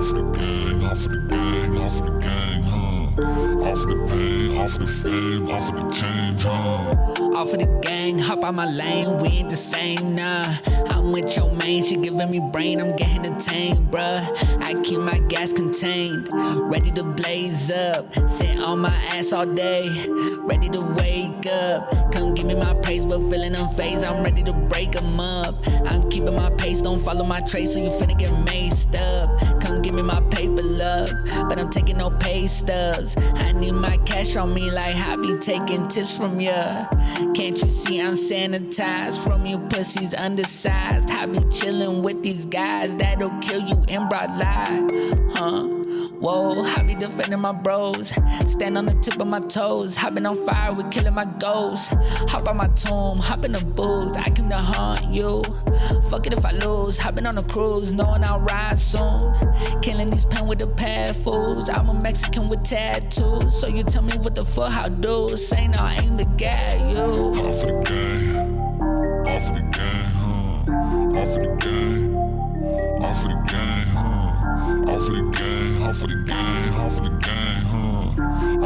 off the gang, off the gang, off the gang, huh? Off the pain, off the fame, off the change, huh? Off of the gang, hop out my lane, we ain't the same, nah. I'm with your main, she giving me brain, I'm getting attained, bruh. I keep my gas contained, ready to blaze up. Sit on my ass all day, ready to wake up. Come give me my praise, but feeling unfazed, I'm ready to break them up. I'm keeping my pace, don't follow my trace, so you finna get maced up. Come give me my paper, love, but I'm taking no pay stubs. I need my cash on me like I be taking tips from ya. Can't you see I'm sanitized from you pussies undersized? I be chillin' with these guys that'll kill you in broad light, huh? Whoa, I be defending my bros. Stand on the tip of my toes. I been on fire with killing my ghosts. Hop on my tomb, hop in the booth. I came to haunt you. Fuck it if I lose. I been on a cruise, knowing I'll ride soon. Killing these pen with the pad fools. I'm a Mexican with tattoos. So you tell me what the fuck I'll do. Say no, I aim to get you. Off the gang, off the gang, huh? Off the gang, off the gang, huh? Off the gang, off the gang, off the gang, huh?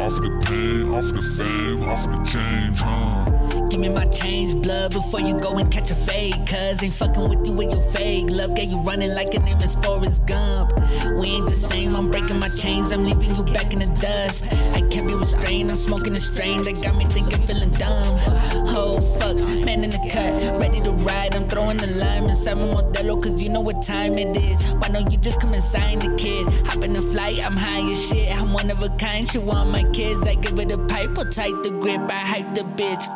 Off the pain, off the fame, off the change, huh? Give me my change, blood, before you go and catch a fade. Cuz ain't fucking with you with your fake love. Get you running like your name is Forrest Gump. We ain't the same, I'm breaking my chains, I'm leaving you back in the dust. I can't be restrained, I'm smoking a strain that got me thinking, feeling dumb. Oh fuck, man in the cut, ready to ride, I'm throwing the lime inside my Modelo, cause you know what time it is. Why don't you just come and sign the kid? Hop in the flight, I'm high as shit, I'm one of a kind, she want my kids. I give it a pipe, pull tight the grip, I hype the bitch,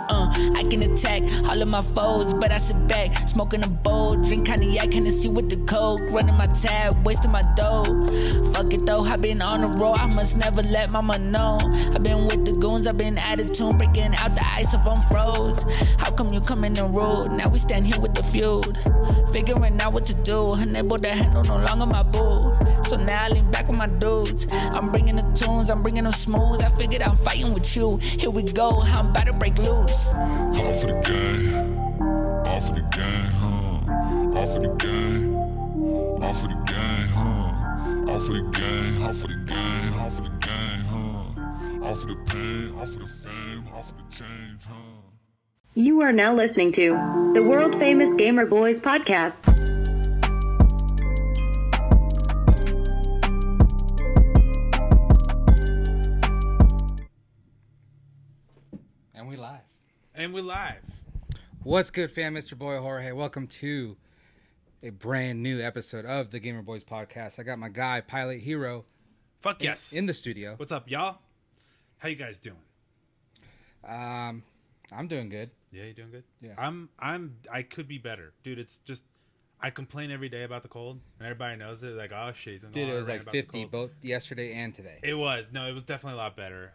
I can attack all of my foes, but I sit back, smoking a bowl, drink cognac, Hennessy with the coke, running my tab, wasting my dough. Fuck it though, I been on the road, I must never let mama know. I been with the goons, I been at it tune, breaking out the ice if I'm froze. How come you come in the road? Now we stand here with the feud, figuring out what to do. Unable to handle no longer my boo. So now I lean back with my dudes. I'm bringing the tunes, I'm bringing them smooth. I figured I'm fighting with you. Here we go, I'm about to break loose. Off the gang, off the gang, huh? Off the gang, off the gang, huh? Off the gang, off the gang, off the gang, huh? Off the pain, off the fame, off the change, huh? You are now listening to the world famous Gamer Boys podcast. And we live. What's good, fam? Mr. Boy Jorge. Welcome to a brand new episode of the Gamer Boys podcast. I got my guy, Pilot Hero. Fuck yes. In the studio. What's up, y'all? How you guys doing? I'm doing good. Yeah, you doing good? Yeah. I could be better. Dude, it's just I complain every day about the cold and everybody knows it. Like, oh shit. Dude, it was like 50 both yesterday and today. It was. No, it was definitely a lot better.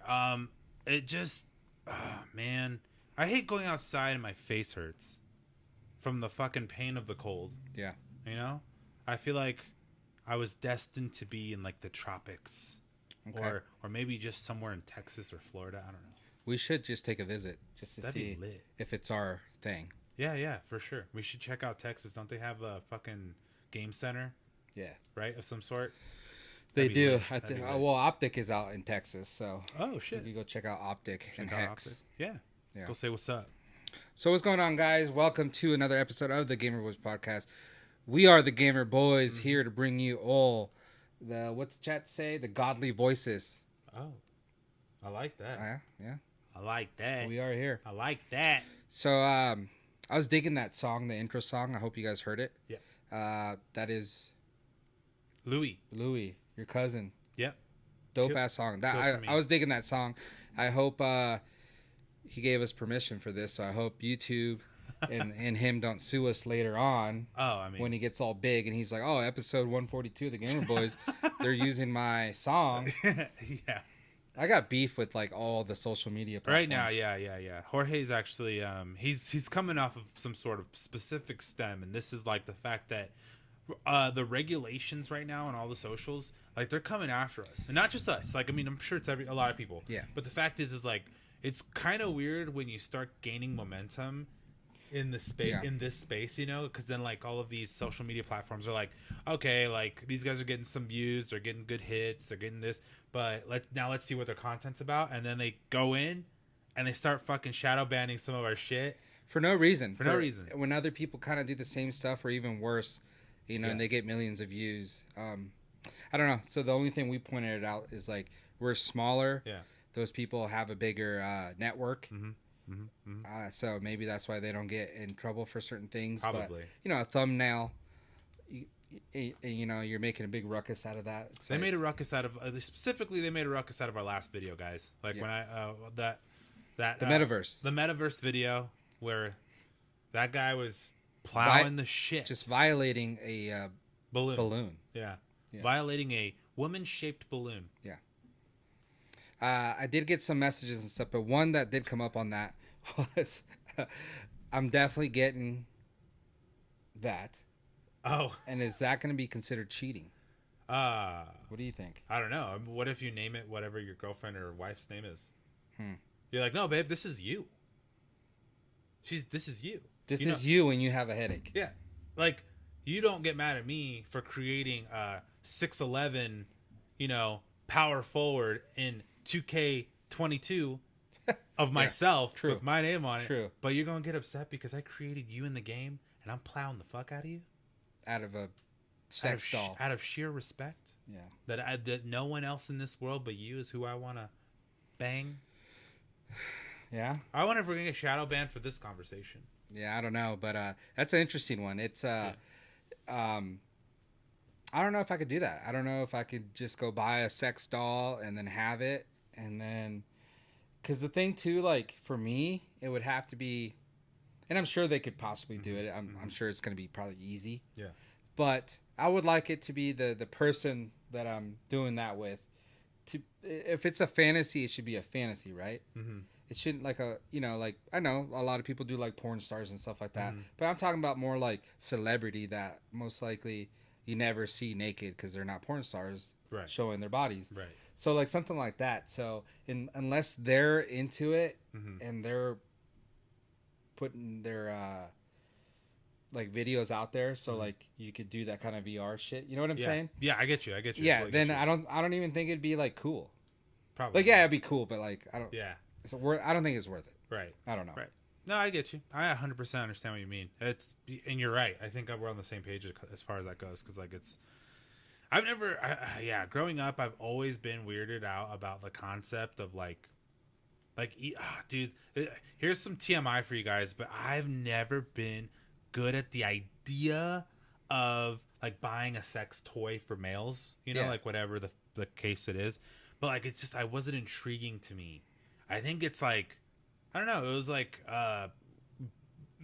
It just man. I hate going outside and my face hurts from the fucking pain of the cold. Yeah. You know? I feel like I was destined to be in like the tropics. Okay. Or maybe just somewhere in Texas or Florida. I don't know. We should just take a visit just to see if it's our thing. Yeah, for sure. We should check out Texas. Don't they have a fucking game center? Yeah. Right? Of some sort? They do. I think. Well, Optic is out in Texas, so. Oh, shit. You go check out Optic and Hex. Optic. Yeah. Go say what's up. So what's going on, guys? Welcome to another episode of the Gamer Boys podcast. We are the Gamer Boys here to bring you all the, what's the chat say? The godly voices. Oh, I like that. Yeah. I like that. We are here. I like that. So I was digging that song, the intro song. I hope you guys heard it. Yeah. That is Louis, your cousin. Yep. Dope ass song. That I was digging that song. I hope he gave us permission for this, so I hope YouTube and him don't sue us later on. Oh, I mean, when he gets all big and he's like, "Oh, episode 142 of the Gamer Boys, they're using my song." Yeah. I got beef with like all the social media platforms. Right now, yeah. Jorge's actually he's coming off of some sort of specific stem, and this is like the fact that the regulations right now on all the socials, like they're coming after us, and not just us. Like, I mean, I'm sure it's a lot of people. Yeah. But the fact is like it's kind of weird when you start gaining momentum in the space Yeah. in this space, you know, because then like all of these social media platforms are like, okay, like these guys are getting some views, they're getting good hits, they're getting this, but let's see what their content's about, and then they go in and they start fucking shadow banning some of our shit. For no reason. For no reason. When other people kind of do the same stuff or even worse, you know, Yeah. and they get millions of views. I don't know. So the only thing we pointed out is like we're smaller. Yeah. Those people have a bigger network. Mm-hmm. So maybe that's why they don't get in trouble for certain things. Probably. But, you know, a thumbnail, you know, you're making a big ruckus out of that. It's They like, made a ruckus out of specifically. They made a ruckus out of our last video, guys. Like Yeah. when I that the metaverse. the metaverse video where that guy was plowing the shit, Just violating a balloon. Yeah. Yeah. Violating a woman-shaped balloon. I did get some messages and stuff, but one that did come up on that was I'm definitely getting that. Oh. And is that going to be considered cheating? What do you think? I don't know. What if you name it whatever your girlfriend or wife's name is? Hmm. You're like, no, babe, this is you. This is you. This You is know- you when you have a headache. Yeah. Like, you don't get mad at me for creating a 6'11", you know, power forward in 2K22 of myself true. with my name on it. True. But you're going to get upset because I created you in the game and I'm plowing the fuck out of you? Out of a sex doll. Out of sheer respect? Yeah. That no one else in this world but you is who I want to bang? Yeah. I wonder if we're going to get shadow banned for this conversation. Yeah, I don't know, but that's an interesting one. It's I don't know if I could do that. I don't know if I could just go buy a sex doll and then have it, and then because the thing too, like for me, it would have to be, and I'm sure they could possibly do it. I'm sure it's going to be probably easy. Yeah. But I would like it to be the person that I'm doing that with. To if it's a fantasy, it should be a fantasy, right? Mm-hmm. It shouldn't like a, you know, like I know a lot of people do like porn stars and stuff like that, Mhm. but I'm talking about more like celebrity that most likely you never see naked because they're not porn stars Right. showing their bodies. Right. So like something like that. So unless they're into it Mm-hmm. and they're putting their like videos out there, so like you could do that kind of VR shit. You know what I'm Yeah. saying? Yeah, I get you. Yeah. Totally Then get you. I don't even think it'd be like cool. Probably. Like yeah, it'd be cool, but like I don't. Yeah. So I don't think it's worth it. Right. I don't know. Right. No, I get you. I 100% understand what you mean. And you're right. I think we're on the same page as far as that goes. Because like I've never, growing up, I've always been weirded out about the concept of dude. Here's some TMI for you guys, but I've never been good at the idea of like buying a sex toy for males. You know, Yeah. like whatever the case it is. But like it's just, I wasn't intriguing to me. I think it's like, I don't know. It was like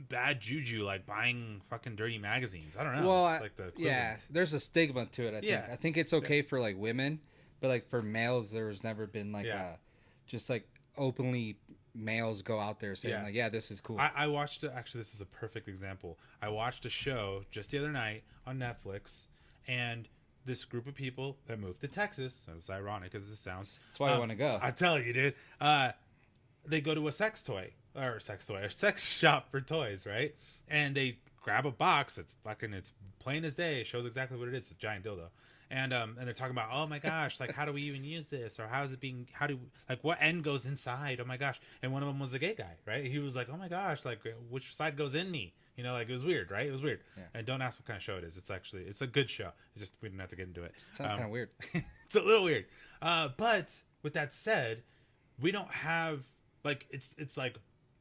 bad juju, like buying fucking dirty magazines. I don't know. Well, It's like the yeah, equivalent. there's a stigma to it. I think. Yeah. I think it's okay for like women, but like for males, there's never been like Yeah. just like openly males go out there saying Yeah. like, yeah, this is cool. I watched actually, this is a perfect example. I watched a show just the other night on Netflix, and this group of people that moved to Texas, as ironic as it sounds, That's why I want to go. I tell you, dude. They go to a sex shop for toys, right? And they grab a box that's it's plain as day. It shows exactly what it is. It's a giant dildo. And they're talking about, oh my gosh, like how do we even use this, or what end goes inside? Oh my gosh! And one of them was a gay guy, right? He was like, oh my gosh, like which side goes in me? You know, like it was weird, right? It was weird. Yeah. And don't ask what kind of show it is. It's a good show. It's just we didn't have to get into it. Sounds kind of weird. It's a little weird. But with that said, we don't have like it's like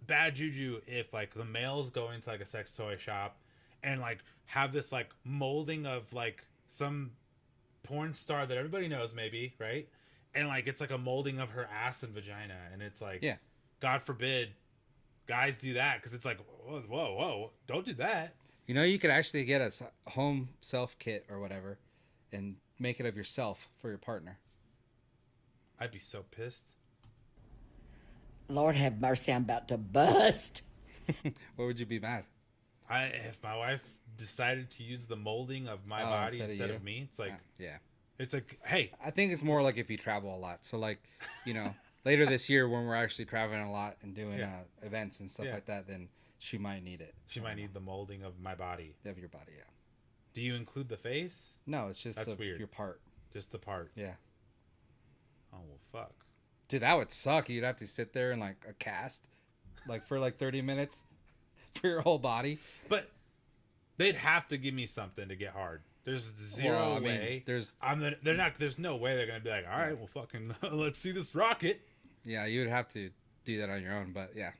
bad juju if like the males go into like a sex toy shop and like have this like molding of like some porn star that everybody knows maybe, right? And like it's like a molding of her ass and vagina, and it's like, Yeah. God forbid guys do that, because it's like whoa, don't do that. You know, you could actually get a home self kit or whatever, and make it of yourself for your partner. I'd be so pissed. Lord have mercy, I'm about to bust. What would you be mad? If my wife decided to use the molding of my Oh, body instead of instead you? of me, it's like Yeah. it's like, hey, I think it's more like if you travel a lot. So like, you know, later this year when we're actually traveling a lot and doing Yeah. events and stuff Yeah. like that, then she might need it. She might need the molding of my body. Of your body, yeah. Do you include the face? No, it's just That's weird. your part. Just the part. Yeah. Oh well, fuck. Dude, that would suck. You'd have to sit there in like a cast, like for like 30 minutes, for your whole body. But they'd have to give me something to get hard. There's zero way. There's no way they're gonna be like, all right, well, fucking, let's see this rocket. Yeah, you would have to do that on your own. But yeah.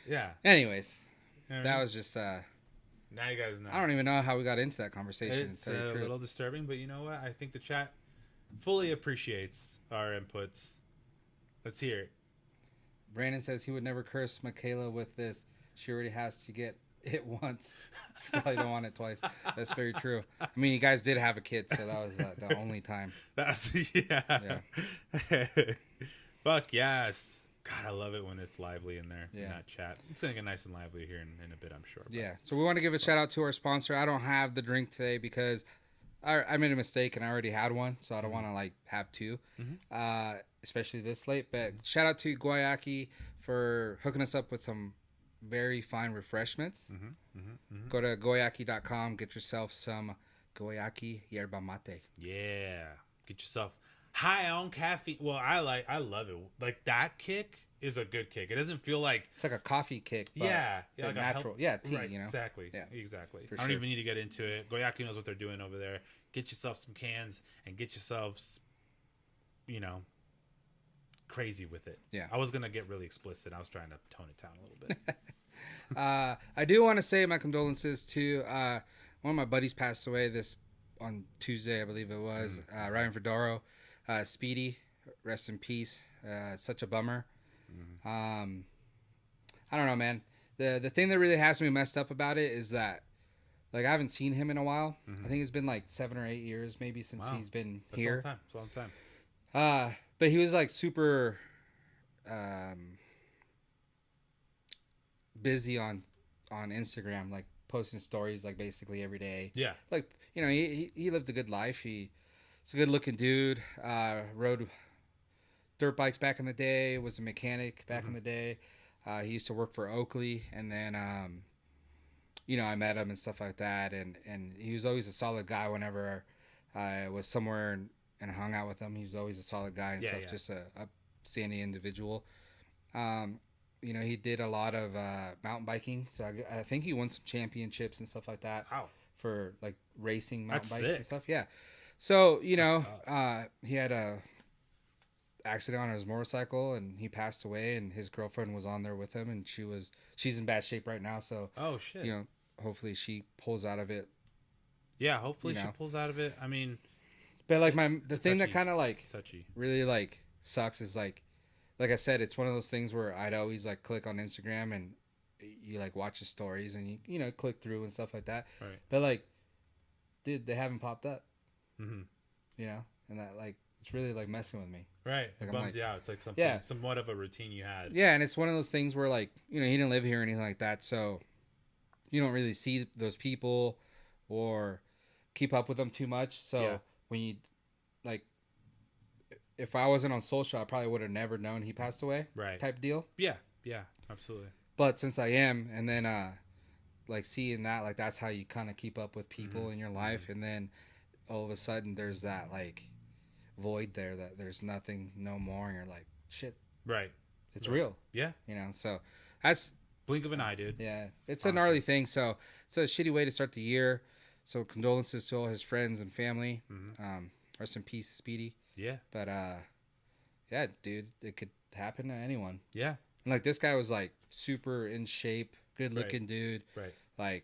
Yeah. Anyways, You know what I that mean? was just. Now you guys know. I don't even know how we got into that conversation. It's to tell you the a truth. little disturbing, but you know what? I think the chat fully appreciates our inputs. Let's hear it. Brandon says he would never curse Michaela with this. She already has to get it once. She probably don't want it twice. That's very true. I mean, you guys did have a kid, so that was the only time. That's yeah. Fuck yes. God, I love it when it's lively in there in that chat. It's gonna get nice and lively here in a bit, I'm sure. But. Yeah. So we want to give a shout out to our sponsor. I don't have the drink today because I made a mistake and I already had one, so I don't want to like have two, especially this late. But shout out to Guayaki for hooking us up with some very fine refreshments. Go to goyaki.com, get yourself some Guayaki yerba mate. Yeah, get yourself high on caffeine. Well, I love it. Like that kick is a good kick. It doesn't feel like it's like a coffee kick. But like natural. Tea. Right, You know, exactly. Yeah, exactly. For I don't sure. even need to get into it. Goyaki knows what they're doing over there. Get yourself some cans and get yourselves, crazy with it. Yeah. I was gonna get really explicit. I was trying to tone it down a little bit. I do want to say my condolences to one of my buddies passed away on Tuesday, I believe it was. Ryan Fedoro, Speedy, rest in peace. It's such a bummer. I don't know, man. The thing that really has me messed up about it is that, like, I haven't seen him in a while. I think it's been like 7 or 8 years maybe since he's been here. That's a long time. But he was like super busy on Instagram, like posting stories like basically every day. Yeah. Like, he lived a good life. He's a good looking dude. Rode dirt bikes back in the day, was a mechanic back in the day. He used to work for Oakley, and then I met him and stuff like that, and he was always a solid guy whenever I was somewhere and hung out with him. He was always a solid guy and stuff, just a upstanding individual. He did a lot of mountain biking, so I think he won some championships and stuff like that. Wow. For like racing mountain That's bikes sick. and stuff. Yeah. So, he had a accident on his motorcycle and he passed away, and his girlfriend was on there with him, and she's in bad shape right now. So, oh shit. Hopefully she pulls out of it. Yeah, hopefully she pulls out of it. I mean, but like the thing that touchy- kind of like touchy. really like sucks is like I said, it's one of those things where I'd always like click on Instagram and you like watch the stories and you click through and stuff like that. Right. But like, dude, they haven't popped up. Mm-hmm. And that like it's really like messing with me. Right. Like, It I'm bums like- you out. It's like something, somewhat of a routine you had. Yeah, and it's one of those things where like he didn't live here or anything like that, so you don't really see those people or keep up with them too much. So when you like, if I wasn't on social, I probably would have never known he passed away. Right. Type deal. Yeah. Yeah. Absolutely. But since I am, and then like seeing that, like that's how you kind of keep up with people in your life, and then all of a sudden there's that like void there that there's nothing no more, and you're like, shit, Right. it's real. Yeah. So that's Blink of an eye, dude. yeah, it's a gnarly thing. So it's a shitty way to start the year. So condolences to all his friends and family. Rest in peace, Speedy. Yeah. But yeah, dude, it could happen to anyone. Yeah. And like this guy was like super in shape, good looking dude. Right. Like,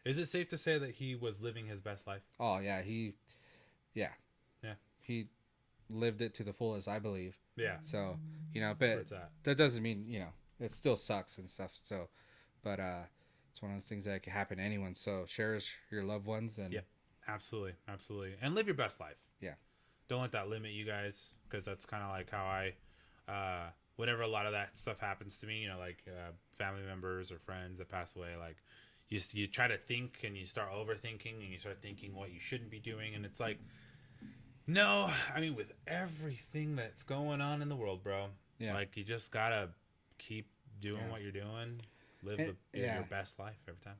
Is it safe to say that he was living his best life? oh yeah, Yeah. he lived it to the fullest, I believe. Yeah. So Where but it's at. that doesn't mean it still sucks and stuff. So, but it's one of those things that can happen to anyone. So cherish your loved ones and Yeah. Absolutely. Absolutely. And live your best life. Yeah. Don't let that limit you guys, because that's kind of like how I, whenever a lot of that stuff happens to me, family members or friends that pass away, like you try to think and you start overthinking and you start thinking what you shouldn't be doing. And it's like, no, I mean, with everything that's going on in the world, bro, Yeah. like you just gotta keep doing what you're doing. live your best life every time.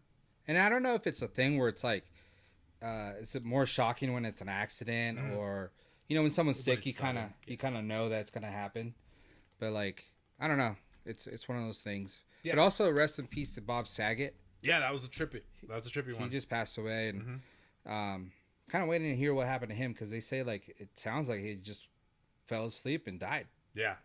And I don't know if it's a thing where it's like, is it more shocking when it's an accident or, when someone's sick, you kind of know that's going to happen. But like, I don't know. It's one of those things. Yeah. But also rest in peace to Bob Saget. Yeah, that was a trippy one. He just passed away, and kind of waiting to hear what happened to him because they say like it sounds like he just fell asleep and died. Yeah.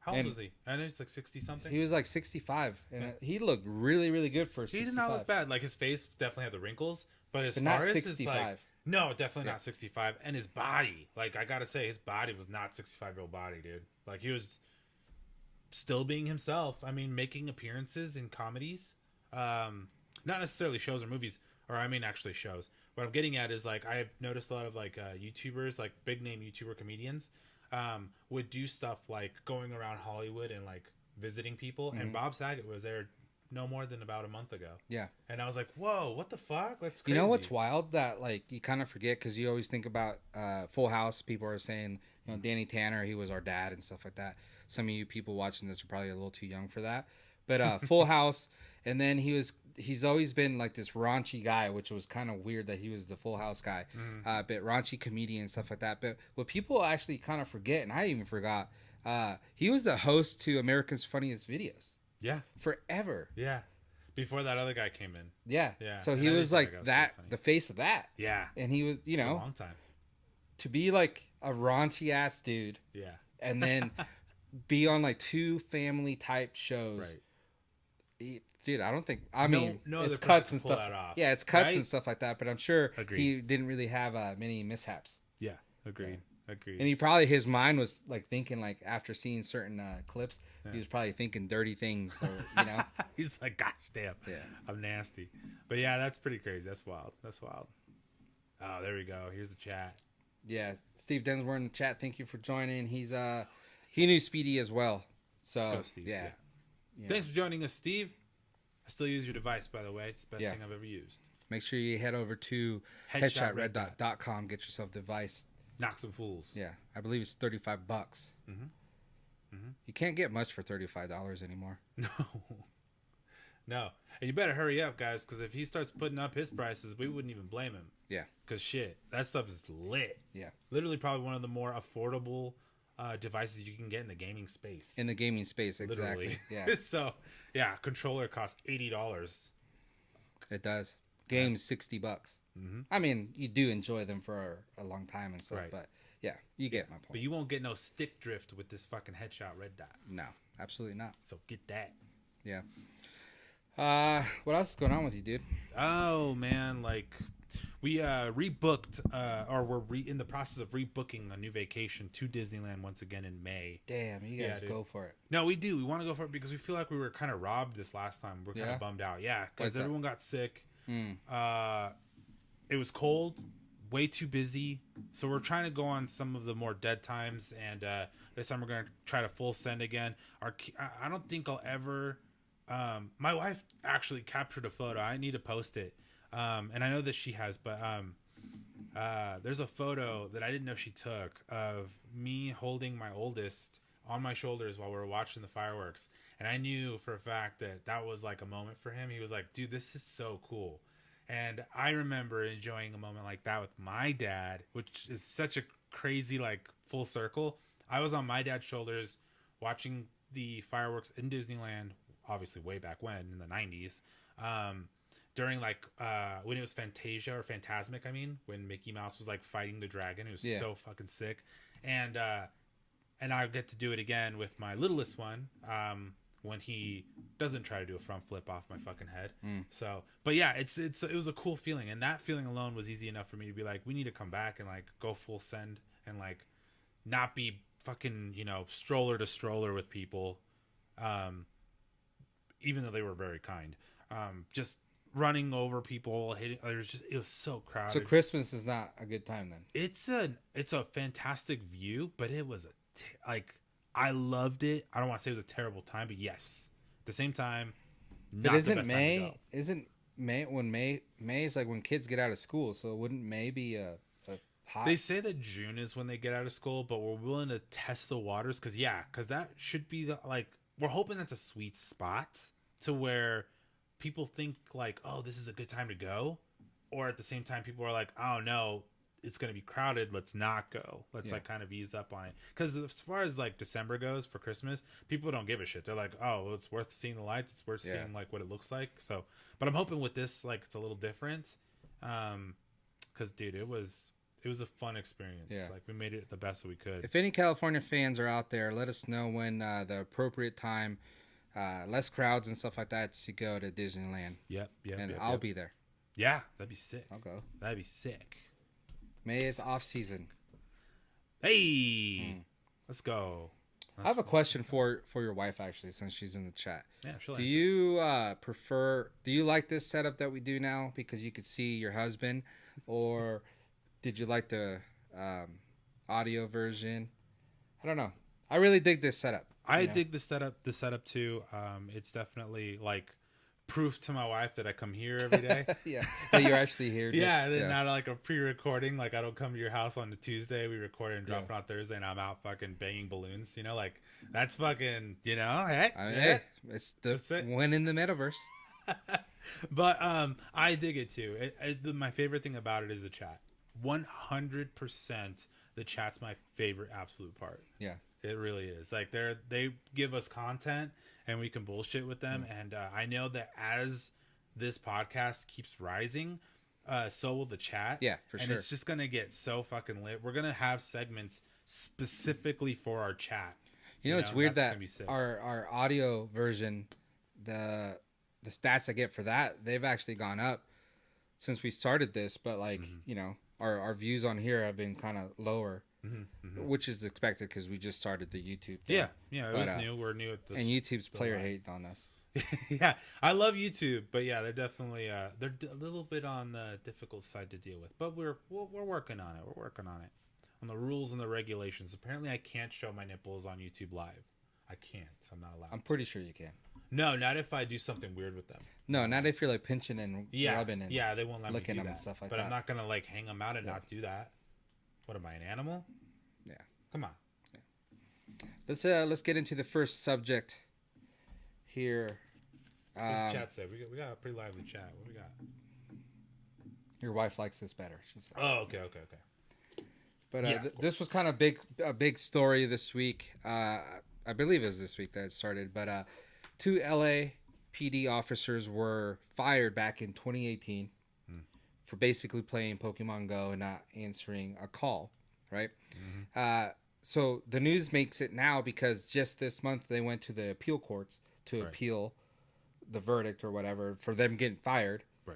How old was he? I know he's like 60 something. He was like 65, and he looked really, really good for 65. He did not look bad. Like his face definitely had the wrinkles, but as far not as 65. His, like, no, definitely not 65. And his body, like I gotta say, his body was not 65-year-old body, dude. Like he was still being himself. I mean, making appearances in comedies, not necessarily shows or movies, or I mean actually shows. What I'm getting at is like I've noticed a lot of like YouTubers, like big name YouTuber comedians. Would do stuff like going around Hollywood and like visiting people, and Bob Saget was there no more than about a month ago. Yeah, and I was like, "Whoa, what the fuck? That's crazy." You know what's wild that like you kind of forget because you always think about Full House. People are saying, Danny Tanner, he was our dad and stuff like that. Some of you people watching this are probably a little too young for that, but Full House, and then he's always been like this raunchy guy, which was kind of weird that he was the Full House guy, but raunchy comedian and stuff like that. But what people actually kind of forget, and I even forgot, he was the host to America's Funniest Videos. Yeah. Forever. Yeah. Before that other guy came in. Yeah. So he was like that, the face of that. Yeah. And he was, For a long time. To be like a raunchy ass dude. Yeah. And then be on like 2 family type shows. Right. Dude, I don't think. I mean, no it's cuts and stuff. Yeah, it's cuts right? and stuff like that. But I'm sure Agreed. he didn't really have many mishaps. Yeah, agreed. And he probably his mind was like thinking like after seeing certain clips, he was probably thinking dirty things. Or, he's like, "Gosh damn, I'm nasty." But yeah, that's pretty crazy. That's wild. Oh, there we go. Here's the chat. Yeah, Steve Densmore in the chat. Thank you for joining. He knew Speedy as well. So Let's go, Steve. Yeah. Thanks for joining us, Steve. I still use your device, by the way. It's the best thing I've ever used. Make sure you head over to headshotreddot.com. Get yourself a device. Knock some fools. Yeah, I believe it's $35. You can't get much for $35 anymore. No. And you better hurry up, guys, because if he starts putting up his prices, we wouldn't even blame him. Yeah. Because shit, that stuff is lit. Yeah. Literally probably one of the more affordable devices you can get in the gaming space. In the gaming space, exactly. Literally. Yeah. So, yeah, controller costs $80. It does. Games $60. I mean, you do enjoy them for a long time and stuff, but yeah, you get my point. But you won't get no stick drift with this fucking headshot red dot. No, absolutely not. So get that. Yeah. What else is going on with you, dude? Oh man, like we rebooked, or we're in the process of rebooking a new vacation to Disneyland once again in May. Damn, you guys go for it. No, we do. We want to go for it because we feel like we were kind of robbed this last time. We're kind of bummed out. Yeah, because everyone got sick. It was cold, way too busy. So we're trying to go on some of the more dead times, and this time we're gonna try to full send again. I don't think I'll ever. My wife actually captured a photo. I need to post it. And I know that she has, but there's a photo that I didn't know she took of me holding my oldest on my shoulders while we were watching the fireworks. And I knew for a fact that that was like a moment for him. He was like, dude, this is so cool. And I remember enjoying a moment like that with my dad, which is such a crazy, like, full circle. I was on my dad's shoulders watching the fireworks in Disneyland, obviously way back when, in the 90s. During like when it was Fantasia or Fantasmic, I mean, when Mickey Mouse was like fighting the dragon. It was so fucking sick. And I get to do it again with my littlest one when he doesn't try to do a front flip off my fucking head. So, but yeah, it was a cool feeling, and that feeling alone was easy enough for me to be like, we need to come back and like go full send and like not be fucking, stroller to stroller with people, even though they were very kind. Just running over people, hitting. It was so crowded. So Christmas is not a good time then. It's a fantastic view, but it was I loved it. I don't want to say it was a terrible time, but yes, at the same time, not but isn't the best May? time to go. Isn't May when May is like when kids get out of school? So wouldn't May be a hot? They say that June is when they get out of school, but we're willing to test the waters because that should be we're hoping that's a sweet spot to where people think like, oh, this is a good time to go, or at the same time people are like, oh no, it's going to be crowded, let's not go, let's like kind of ease up on it. Because as far as like December goes for Christmas, people don't give a shit. They're like, oh, well, it's worth seeing the lights, it's worth seeing like what it looks like. So but I'm hoping with this, like, it's a little different, because dude, it was a fun experience. Like, we made it the best that we could. If any California fans are out there, let us know when the appropriate time, less crowds and stuff like that, to go to Disneyland. And I'll be there. Yeah, that'd be sick. I'll go. That'd be sick. May is off season. Hey, let's go. I have a question for your wife, actually, since she's in the chat. Yeah, sure. Do you do you like this setup that we do now because you could see your husband, or did you like the audio version? I don't know. I really dig this setup. I dig the setup too. It's definitely like proof to my wife that I come here every day. That you're actually here. Not like a pre-recording. Like, I don't come to your house on a Tuesday, we record it and drop it on Thursday, and I'm out fucking banging balloons. You know, like, that's fucking, you know, hey, it's the win in the metaverse. But I dig it too. My favorite thing about it is the chat. 100%, the chat's my favorite absolute part. Yeah. It really is. Like, they give us content and we can bullshit with them. And I know that as this podcast keeps rising, so will the chat. Yeah, for sure. And it's just going to get so fucking lit. We're going to have segments specifically for our chat. You know, it's weird that our audio version, the stats I get for that, they've actually gone up since we started this. But like, you know, our views on here have been kind of lower. Which is expected because we just started the YouTube thing. It was new. We're new at this, and YouTube's player hate on us. Yeah, I love YouTube, but yeah, they're definitely they're a little bit on the difficult side to deal with. But we're working on it. We're working on it, on the rules and the regulations. Apparently, I can't show my nipples on YouTube Live. I can't. I'm not allowed. I'm pretty sure you can. No, not if I do something weird with them. No, not if you're like pinching and rubbing and they won't let me do them that. and stuff like but that. I'm not gonna like hang them out and not do that. What am I, an animal? Yeah. Come on. Yeah. Let's get into the first subject here. What's the chat say? We got a pretty lively chat. What do we got? Your wife likes this better, she said. Oh, okay. But this was kind of a big story this week. I believe it was this week that it started. But 2 LA PD officers were fired back in 2018 for basically playing Pokemon Go and not answering a call, right? So the news makes it now because just this month they went to the appeal courts to appeal the verdict or whatever for them getting fired. Right.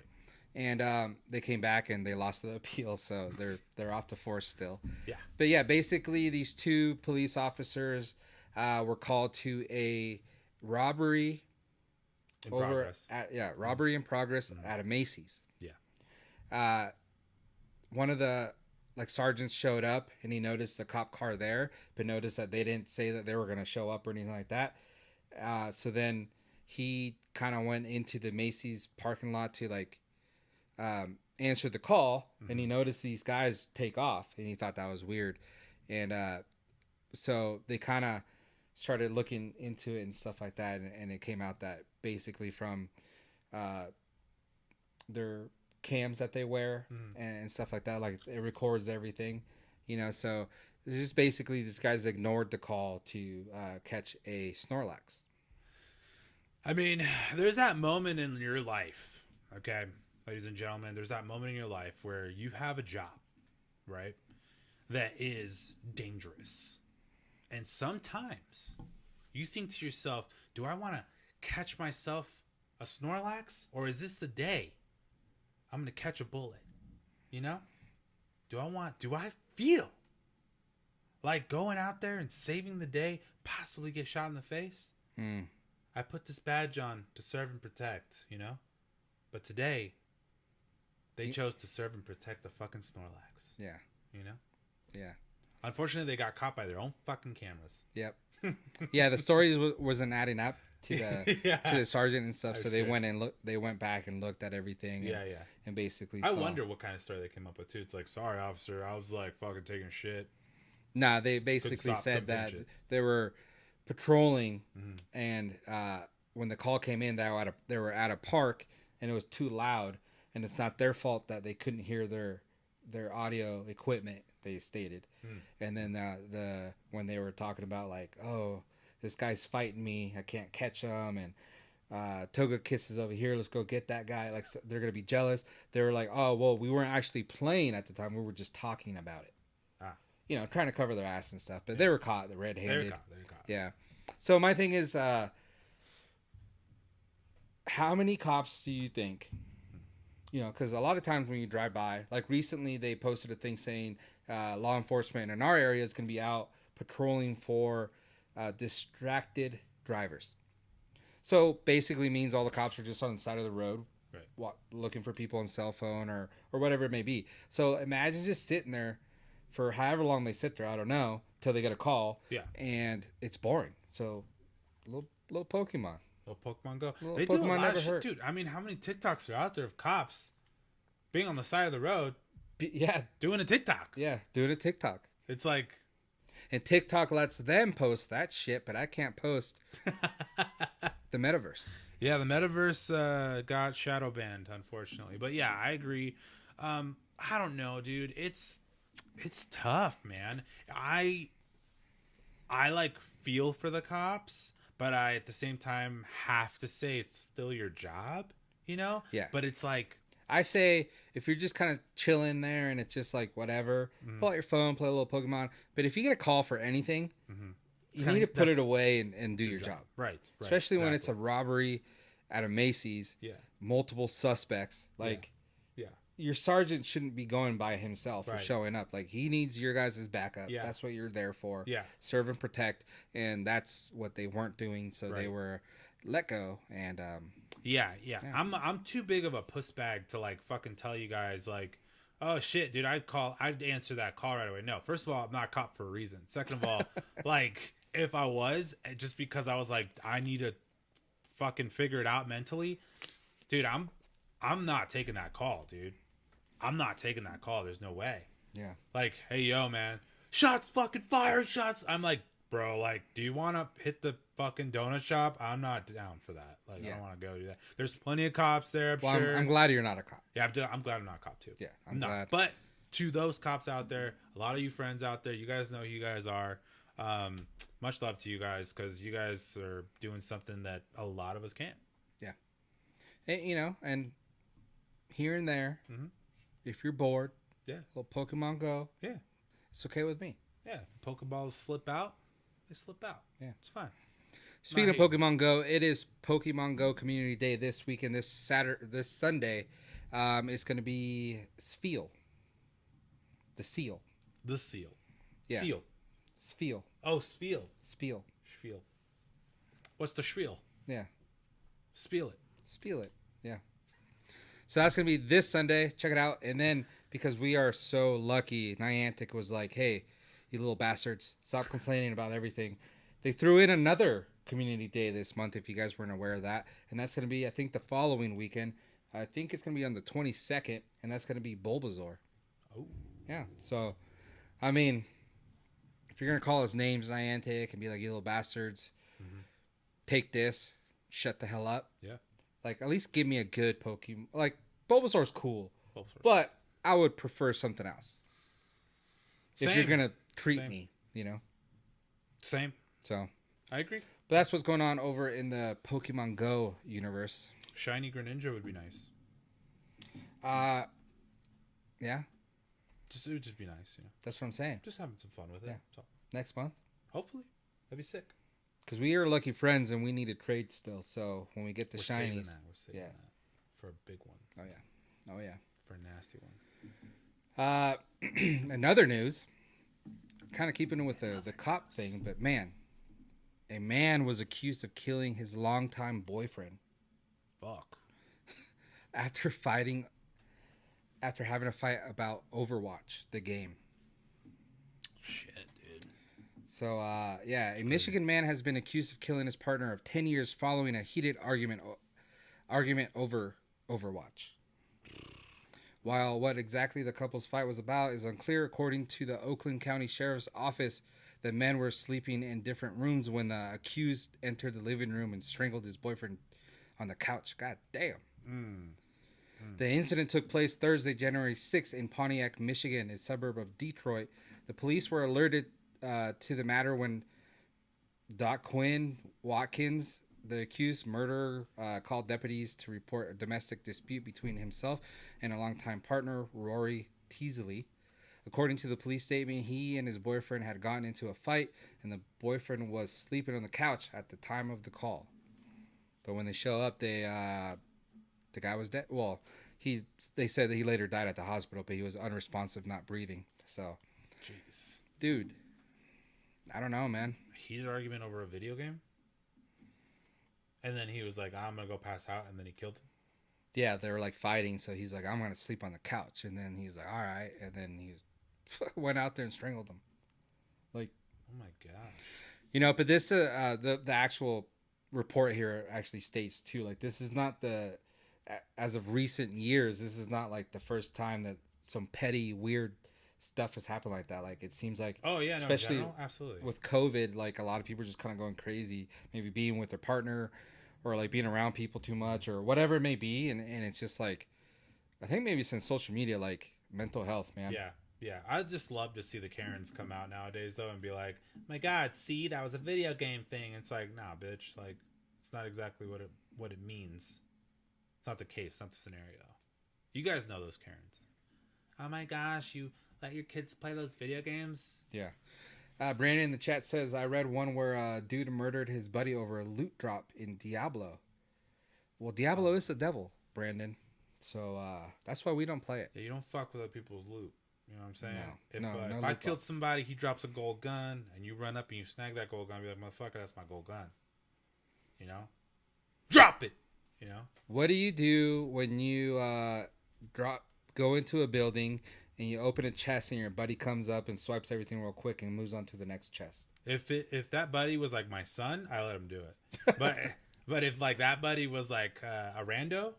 And they came back and they lost the appeal, so they're off the force still. Yeah. But yeah, basically these 2 police officers were called to a robbery in progress at a Macy's. Yeah. One of the sergeants showed up and he noticed the cop car there, but noticed that they didn't say that they were going to show up or anything like that. So then he kind of went into the Macy's parking lot to answer the call, and he noticed these guys take off, and he thought that was weird. And so they kind of started looking into it and stuff like that, and it came out that basically from their cams that they wear and stuff like that, like it records everything, you know. So it's just basically these guys ignored the call to catch a Snorlax. I mean, there's that moment in your life, okay, ladies and gentlemen, there's that moment in your life where you have a job, right, that is dangerous. And sometimes you think to yourself, do I want to catch myself a Snorlax, or is this the day I'm going to catch a bullet? You know? Do I feel like going out there and saving the day, possibly get shot in the face? I put this badge on to serve and protect, you know? But today, they chose to serve and protect the fucking Snorlax. Yeah. You know? Yeah. Unfortunately, they got caught by their own fucking cameras. Yep. Yeah, the story wasn't adding up to the to the sergeant and stuff, so they went back and looked at everything. And, and basically I wonder what kind of story they came up with, too. It's like, sorry, officer, I was like fucking taking shit. Nah, they basically said that they were patrolling and when the call came in, they were at a park and it was too loud, and it's not their fault that they couldn't hear their audio equipment. They stated, and then when they were talking about like, oh, this guy's fighting me, I can't catch him, and Toga kisses over here, let's go get that guy. Like, so they're gonna be jealous. They were like, oh well, we weren't actually playing at the time, we were just talking about it. You know, trying to cover their ass and stuff, but they were caught. They're red-handed. They were caught. Yeah. So my thing is, how many cops do you think? You know, because a lot of times when you drive by, like recently they posted a thing saying law enforcement in our area is going to be out patrolling for distracted drivers. So basically means all the cops are just on the side of the road, right, looking for people on cell phone or whatever it may be. So imagine just sitting there for however long they sit there, I don't know, till they get a call. Yeah. And it's boring. So little Pokemon. Little Pokemon Go. Little They Pokemon do a lot never of shit, hurt. dude. I mean, how many TikToks are out there of cops being on the side of the road Yeah. doing a TikTok? Yeah. Doing a TikTok. It's like, And TikTok lets them post that shit, but I can't post the metaverse. yeah, the metaverse got shadow banned, unfortunately. But yeah, I agree. I don't know, dude. It's tough, man. I like feel for the cops, but I at the same time have to say it's still your job, you know? Yeah. But it's like, I say if you're just kind of chilling there and it's just like whatever, pull out your phone, play a little Pokemon. But if you get a call for anything, you need to put it away and do your job. right. Especially when it's a robbery at a Macy's, Yeah. multiple suspects. Like, Yeah. your sergeant shouldn't be going by himself or Right. showing up. Like, he needs your guys' backup. Yeah. That's what you're there for. Yeah. Serve and protect. And that's what they weren't doing. So they Right. were let go. And Yeah. I'm too big of a puss bag to like fucking tell you guys like, oh shit, dude, I'd answer that call right away. No, first of all, I'm not a cop for a reason. Second of all, like if I was, just because I was like, I need to fucking figure it out mentally, dude, I'm not taking that call, dude. I'm not taking that call. There's no way. yeah. Like, hey, yo, man, shots fucking fired, shots. I'm like, bro, like, do you want to hit the fucking donut shop? I'm not down for that. Like, I Yeah. don't want to go do that. There's plenty of cops there, I'm Well, sure. I'm glad you're not a cop. Yeah, I'm glad I'm not a cop, too. Yeah, I'm not. glad. But to those cops out there, a lot of you friends out there, you guys know who you guys are. Much love to you guys, because you guys are doing something that a lot of us can't. Yeah. And, you know, and here and there, Mhm. if you're bored, Yeah. little Pokemon Go, Yeah. it's okay with me. Yeah. If Pokeballs slip out, they slip out. Yeah. It's fine. Speaking of Not Pokemon Go, it is Pokemon Go Community Day this weekend. This Sunday, it's going to be Spiel. The seal. The seal. Yeah. Seal. Spiel. Oh, spiel. Spiel. Spiel. What's the spiel? Yeah. Spiel it. Spiel it. Yeah. So that's going to be this Sunday. Check it out. And then, because we are so lucky, Niantic was like, hey, you little bastards, stop complaining about everything. They threw in another community day this month, if you guys weren't aware of that. And that's going to be, I think, the following weekend. I think it's going to be on the 22nd, and that's going to be Bulbasaur. Oh. Yeah. So, I mean, if you're going to call us names, Niantic, and be like, you little bastards, take this, shut the hell up. Yeah. Like, at least give me a good Pokemon. Like, Bulbasaur's cool, Bulbasaur. but I would prefer something else. If you're Same. going to treat Same. me, you know? Same. So, I agree. but that's what's going on over in the Pokemon Go universe. Shiny Greninja would be nice. Yeah, It would just be nice, you know. that's what I'm saying. Just having some fun with it. Yeah. So, Next month. hopefully, that'd be sick. Because we are lucky friends and we need to trade still. So, when we get the We're saving shinies. that. We're saving Yeah. that for a big one, Oh, yeah. Oh, yeah. for a nasty one. Another news, kind of keeping with the cop thing, but man, a man was accused of killing his longtime boyfriend Fuck. after having a fight about Overwatch, the game. Shit, dude. So, yeah, a Michigan man has been accused of killing his partner of 10 years following a heated argument over Overwatch. While what exactly the couple's fight was about is unclear, according to the Oakland County Sheriff's Office, The men were sleeping in different rooms when the accused entered the living room and strangled his boyfriend on the couch. God damn. The incident took place Thursday, January 6th in Pontiac, Michigan, a suburb of Detroit. The police were alerted to the matter when Doc Quinn Watkins, the accused murderer, called deputies to report a domestic dispute between himself and a longtime partner, Rory Teasley. According to the police statement, he and his boyfriend had gotten into a fight, and the boyfriend was sleeping on the couch at the time of the call. But when they show up, the guy was dead. Well, they said that he later died at the hospital, but he was unresponsive, not breathing. So, Jeez. Dude, I don't know, man. Heated argument over a video game? And then he was like, I'm going to go pass out, and then he killed him? Yeah, they were like fighting, so he's like, I'm going to sleep on the couch. And then he's like, all right. And then he went out there and strangled him. Like, oh my God. You know, but this, the actual report here actually states too, like, this is not as of recent years, this is not like the first time that some petty, weird stuff has happened like that. Like, it seems like, oh yeah, no, especially in general, absolutely. with COVID, like a lot of people are just kind of going crazy, maybe being with their partner or like being around people too much or whatever it may be. And it's just like, I think maybe since social media, like mental health, man. Yeah. I'd just love to see the Karens come out nowadays though and be like, my God, see, that was a video game thing. It's like, nah, bitch, like it's not exactly what it means. It's not the case, not the scenario. You guys know those Karens. Oh my gosh, you let your kids play those video games? Yeah. Brandon in the chat says, I read one where a dude murdered his buddy over a loot drop in Diablo. Well, Diablo is the devil, Brandon. So that's why we don't play it. Yeah, you don't fuck with other people's loot. You know what I'm saying? No, If I killed somebody, he drops a gold gun, and you run up and you snag that gold gun, be like, motherfucker, that's my gold gun. You know? Drop it! You know? What do you do when you go into a building and you open a chest and your buddy comes up and swipes everything real quick and moves on to the next chest? If that buddy was like my son, I let him do it. But if like that buddy was like a rando,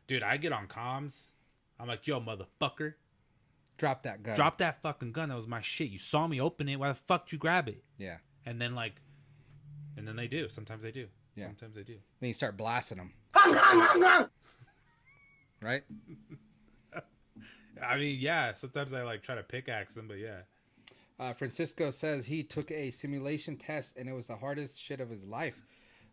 dude, I get on comms. I'm like, yo, motherfucker, drop that gun. Drop that fucking gun. That was my shit. You saw me open it. Why the fuck did you grab it? Yeah. And then they do. Sometimes they do. Yeah. Sometimes they do. Then you start blasting them. Right? I mean, yeah. Sometimes I like try to pickaxe them, but yeah. Francisco says he took a simulation test and it was the hardest shit of his life.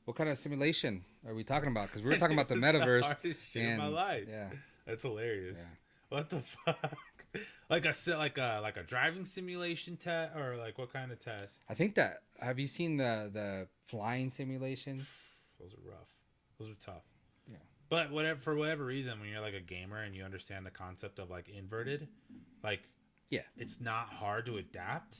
What kind of simulation are we talking about? Because we were talking about the metaverse. The hardest shit of my life. Yeah. That's hilarious. Yeah. What the fuck? Like a driving simulation test, or like what kind of test? I think that. Have you seen the flying simulation? Those are rough. Those are tough. Yeah. But for whatever reason, when you're like a gamer and you understand the concept of like inverted, like yeah, it's not hard to adapt.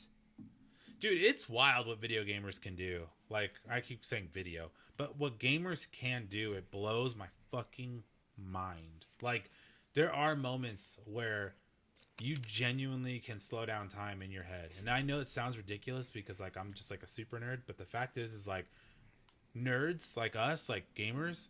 Dude, it's wild what video gamers can do. Like, I keep saying video, but what gamers can do, it blows my fucking mind. Like, there are moments where you genuinely can slow down time in your head. And I know it sounds ridiculous because, like, I'm just, like, a super nerd. But the fact is like, nerds like us, like, gamers,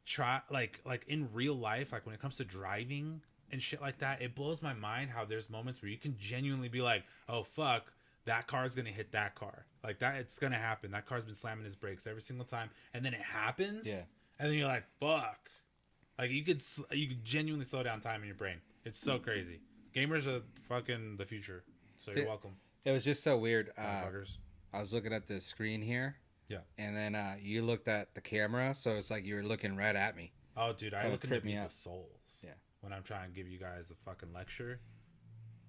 try, like in real life, like, when it comes to driving and shit like that, it blows my mind how there's moments where you can genuinely be like, oh, fuck, that car's going to hit that car. Like, that, it's going to happen. That car's been slamming his brakes every single time. And then it happens. Yeah. And then you're like, fuck. Like, you could genuinely slow down time in your brain. It's so crazy. Gamers are fucking the future. So you're welcome. It was just so weird. Motherfuckers. I was looking at the screen here. Yeah. And then you looked at the camera, so it's like you were looking right at me. Oh, dude, I look into people's souls. Yeah. When I'm trying to give you guys a fucking lecture.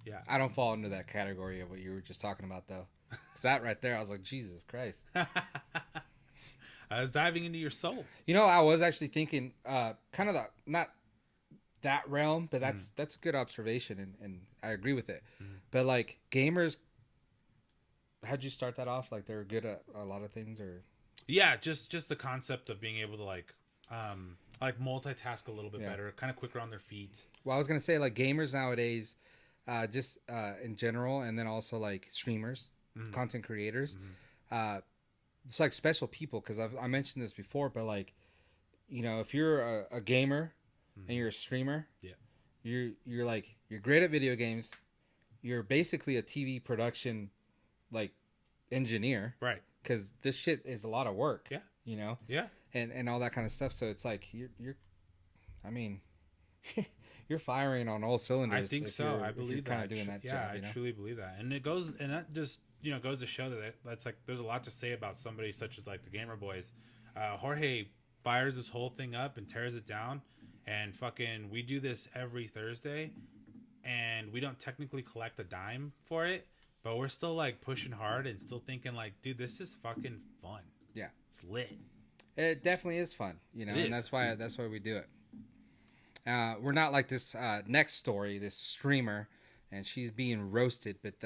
Yeah. I don't fall into that category of what you were just talking about, though. Because that right there, I was like, Jesus Christ. I was diving into your soul. You know, I was actually thinking kind of not that realm, but that's a good observation, and I agree with it. Mm-hmm. But, like, gamers, how'd you start that off? Like, they're good at a lot of things, or? Yeah, just the concept of being able to, like multitask a little bit better, kind of quicker on their feet. Well, I was going to say, like, gamers nowadays, just in general, and then also, like, streamers, content creators, it's like special people, because I mentioned this before, but, like, you know, if you're a gamer and you're a streamer, you're great at video games, you're basically a TV production like engineer, Right. because this shit is a lot of work. Yeah. You know, Yeah. and all that kind of stuff. So it's like you're I mean, you're firing on all cylinders. I think so. I believe kind that. of doing that Yeah, job. You know? I truly believe that. And it goes, and that just goes to show that's like there's a lot to say about somebody such as like the Gamer Boys. Jorge fires this whole thing up and tears it down, and fucking we do this every Thursday, and we don't technically collect a dime for it, but we're still like pushing hard and still thinking like, dude, this is fucking fun. Yeah, it's lit. It definitely is fun, you know, and that's why we do it. We're not like this next story, this streamer, and she's being roasted, but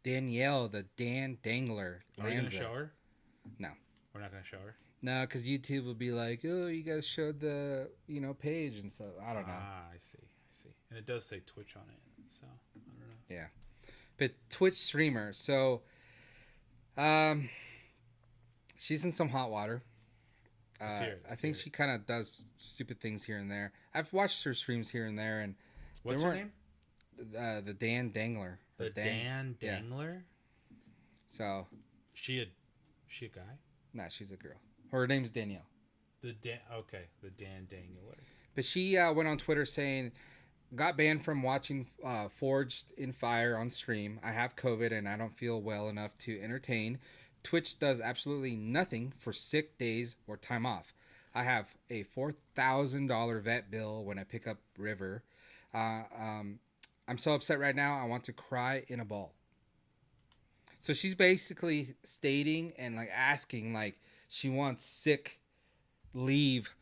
Danielle, the Dan Dangler, Are we gonna show her? No, we're not gonna show her. No, because YouTube will be like, oh, you guys showed the page and stuff. I don't know. I see, and it does say Twitch on it, so I don't know. Yeah, but Twitch streamer. So, she's in some hot water. I think she kind of does stupid things here and there. I've watched her streams here and there, and what's her name? The Dan Dangler. The Dan Dangler. Yeah. So, she a guy? Nah, she's a girl. Her name's Danielle. The Dan Dangler. But she went on Twitter saying, got banned from watching Forged in Fire on stream. I have COVID and I don't feel well enough to entertain. Twitch does absolutely nothing for sick days or time off. I have a $4,000 vet bill when I pick up River. I'm so upset right now. I want to cry in a ball. So she's basically stating and like asking like she wants sick leave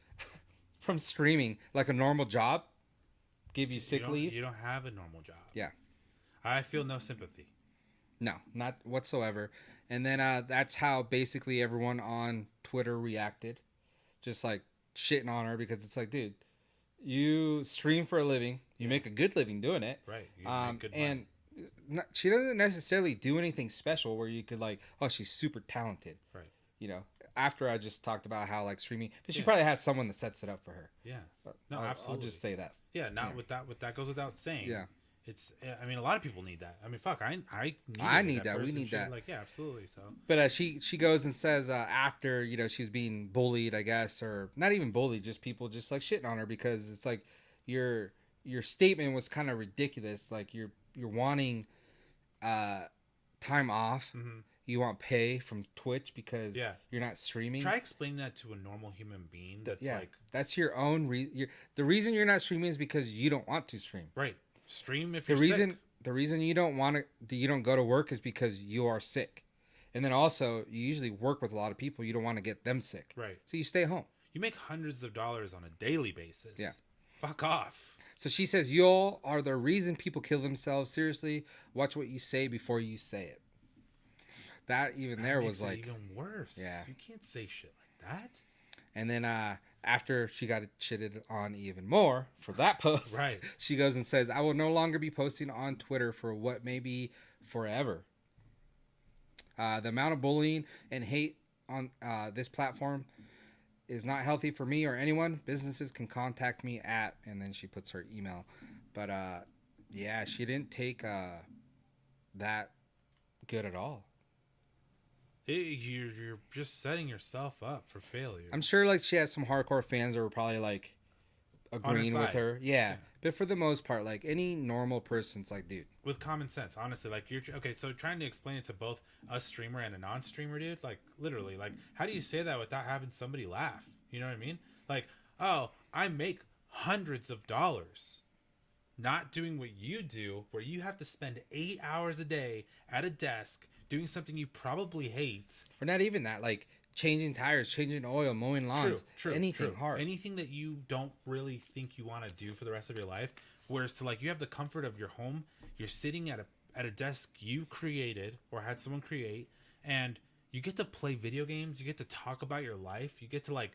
from streaming, like a normal job. Give you sick leave. You don't have a normal job. Yeah. I feel no sympathy. No, not whatsoever. And then that's how basically everyone on Twitter reacted. Just like shitting on her because it's like, dude, you stream for a living. You make a good living doing it. Right. You make good money. And she doesn't necessarily do anything special where you could like, oh, she's super talented. Right. You know, after I just talked about how like streaming, but she probably has someone that sets it up for her. Yeah. No, absolutely. I'll just say that. Yeah. With that goes without saying. Yeah. It's. I mean, a lot of people need that. I mean, fuck. I need that. We need that. Like, yeah, absolutely. So. But she goes and says after she's being bullied, I guess, or not even bullied, just people just like shitting on her because it's like your statement was kind of ridiculous. Like you're wanting time off. Mm-hmm. You want pay from Twitch because you're not streaming. Try explaining that to a normal human being. That's your own. The reason you're not streaming is because you don't want to stream. Right. Stream if you're sick. The reason you don't go to work is because you are sick, and then also you usually work with a lot of people. You don't want to get them sick. Right. So you stay home. You make hundreds of dollars on a daily basis. Yeah. Fuck off. So she says, y'all are the reason people kill themselves. Seriously, watch what you say before you say it. That was like even worse. Yeah. You can't say shit like that. And then after she got shitted on even more for that post, right? She goes and says, I will no longer be posting on Twitter for what may be forever. The amount of bullying and hate on this platform is not healthy for me or anyone. Businesses can contact me at, and then she puts her email. But yeah, she didn't take that good at all. You're just setting yourself up for failure. I'm sure like she has some hardcore fans that were probably like agreeing with her. Yeah. But for the most part, like any normal person's like, dude. With common sense, honestly, like so trying to explain it to both a streamer and a non-streamer, dude, like literally, like how do you say that without having somebody laugh? You know what I mean? Like, oh, I make hundreds of dollars not doing what you do, where you have to spend 8 hours a day at a desk doing something you probably hate. Or not even that, like changing tires, changing oil, mowing lawns, anything hard. Anything that you don't really think you want to do for the rest of your life. Whereas to like, you have the comfort of your home, you're sitting at a desk you created or had someone create, and you get to play video games, you get to talk about your life, you get to like,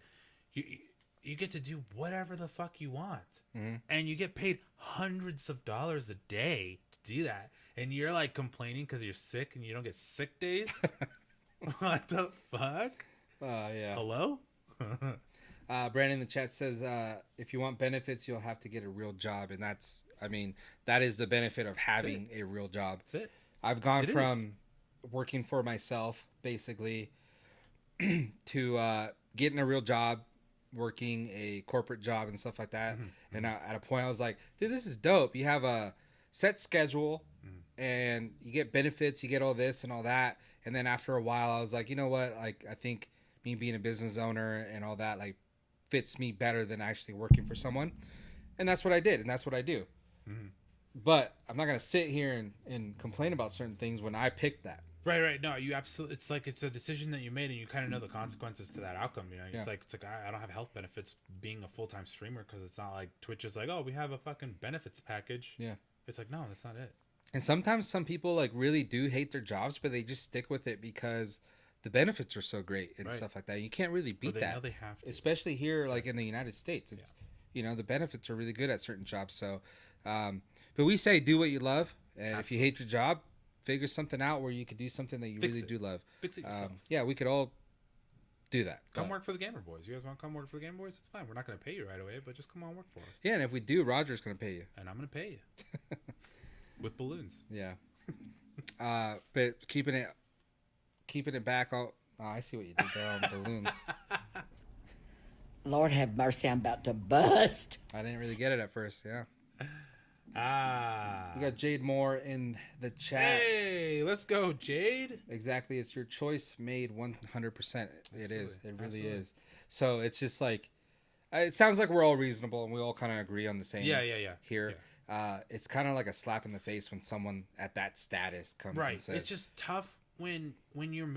you get to do whatever the fuck you want. Mm-hmm. And you get paid hundreds of dollars a day to do that. And you're like complaining because you're sick and you don't get sick days? What the fuck? Yeah. Hello? Brandon in the chat says, if you want benefits, you'll have to get a real job. And that is the benefit of having a real job. That's it. I've gone from working for myself, basically, to getting a real job, working a corporate job and stuff like that. And at a point I was like, dude, this is dope. You have a set schedule and you get benefits, you get all this and all that. And then after a while I was like, you know what? Like, I think me being a business owner and all that, like, fits me better than actually working for someone. And that's what I did. And that's what I do. But I'm not going to sit here and complain about certain things when I picked that. Right. No, you absolutely. It's like it's a decision that you made, and you kind of know the consequences to that outcome. You know, it's like I don't have health benefits being a full-time streamer because it's not like Twitch is like, oh, we have a fucking benefits package. Yeah, it's like, no, that's not it. And sometimes some people like really do hate their jobs, but they just stick with it because the benefits are so great and stuff like that. You can't really beat that. Know they have to. Especially here, like in the United States. It's you know, the benefits are really good at certain jobs. So, but we say do what you love, and if you hate your job, figure something out where you could do something that you really do love. Fix it yourself. Yeah, we could all do that. Come work for the Gamer Boys. You guys want to come work for the Gamer Boys? It's fine. We're not going to pay you right away, but just come on work for us. Yeah, and if we do, Roger's going to pay you. And I'm going to pay you. With balloons. Yeah. But keeping it back on... Oh, I see what you did there on balloons. Lord have mercy, I'm about to bust. I didn't really get it at first, yeah. We got Jade Moore in the chat. Hey, let's go, Jade. Exactly. It's your choice made 100%. It is. It really is. So it's just like, it sounds like we're all reasonable and we all kind of agree on the same here. Yeah. It's kind of like a slap in the face when someone at that status comes and says. It's just tough when you're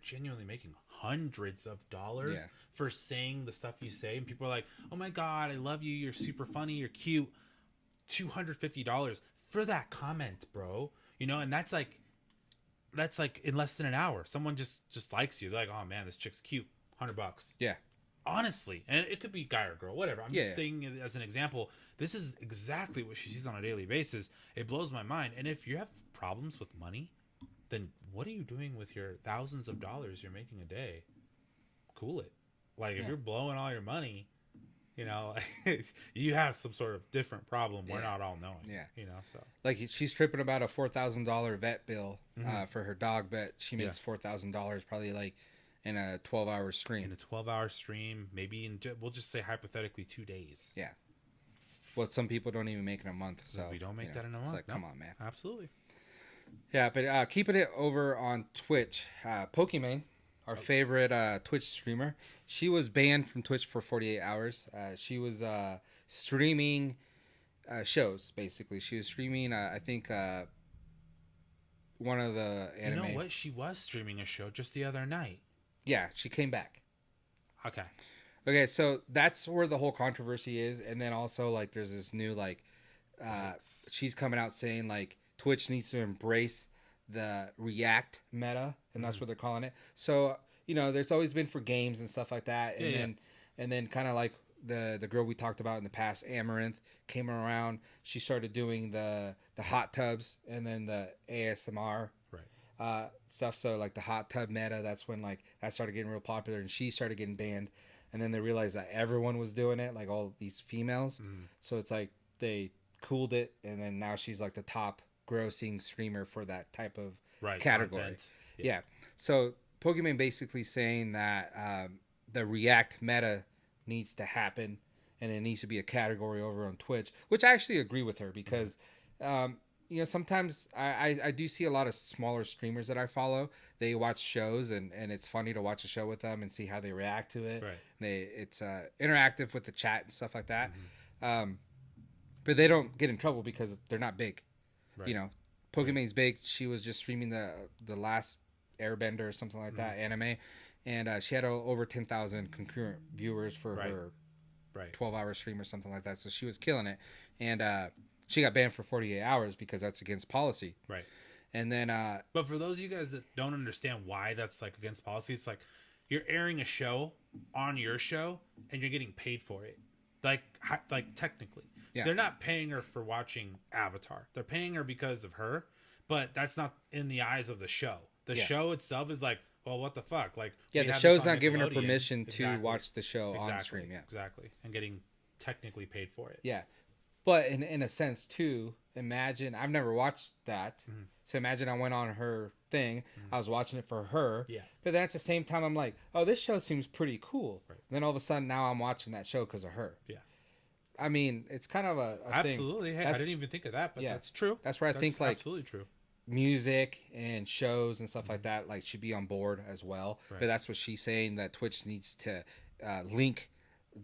genuinely making hundreds of dollars for saying the stuff you say. And people are like, oh my God, I love you. You're super funny. You're cute. $250 for that comment, bro. You know, and that's like in less than an hour. Someone just likes you. They're like, oh man, this chick's cute. $100. Yeah. Honestly, and it could be guy or girl, whatever. I'm just saying it as an example. This is exactly what she sees on a daily basis. It blows my mind. And if you have problems with money, then what are you doing with your thousands of dollars you're making a day? Cool it. Like if you're blowing all your money, you know, you have some sort of different problem we're not all knowing. Yeah. You know, so. Like she's tripping about a $4,000 vet bill for her dog, but she makes $4,000 probably like in a 12-hour stream. In a 12-hour stream, maybe we'll just say hypothetically 2 days. Yeah. Well, some people don't even make it in a month. So we don't make that in a month. It's like, come on, man. Absolutely. Yeah, but keeping it over on Twitch, Pokimane, our favorite Twitch streamer, she was banned from Twitch for 48 hours. She was streaming shows, basically. She was streaming, I think, one of the anime. You know what? She was streaming a show just the other night. Yeah, she came back. Okay, so that's where the whole controversy is. And then also, like, there's this new, like, she's coming out saying, like, Twitch needs to embrace the React meta, and that's what they're calling it. So, you know, there's always been for games and stuff like that. And then kind of like the girl we talked about in the past, Amaranth, came around. She started doing the hot tubs and then the ASMR stuff. So like the hot tub meta, that's when like that started getting real popular, and she started getting banned. And then they realized that everyone was doing it, like all these females. So it's like they cooled it, and then now she's like the top grossing streamer for that type of category. Yeah. So Pokimane basically saying that the React meta needs to happen, and it needs to be a category over on Twitch, which I actually agree with her because, you know, sometimes I do see a lot of smaller streamers that I follow. They watch shows, and it's funny to watch a show with them and see how they react to it. It's interactive with the chat and stuff like that. But they don't get in trouble because they're not big. You know, Pokimane's big. She was just streaming the last Airbender or something like that anime, and she had over 10,000 concurrent viewers for her 12-hour stream or something like that. So she was killing it, and she got banned for 48 hours because that's against policy. And then, but for those of you guys that don't understand why that's like against policy, it's like you're airing a show on your show and you're getting paid for it. Like technically. They're not paying her for watching Avatar. They're paying her because of her, but that's not in the eyes of the show. The show itself is like, well, what the fuck? Like, the show's not giving her permission to watch the show on stream. Exactly. And getting technically paid for it. Yeah. But in a sense too, imagine I've never watched that, so imagine I went on her thing. I was watching it for her. Yeah. But then at the same time, I'm like, oh, this show seems pretty cool. Right. Then all of a sudden, now I'm watching that show because of her. Yeah. I mean, it's kind of a thing. Absolutely. Hey, I didn't even think of that, but yeah. that's true. That's where I think like absolutely true. music and shows and stuff like that like should be on board as well. Right. But that's what she's saying, that Twitch needs to link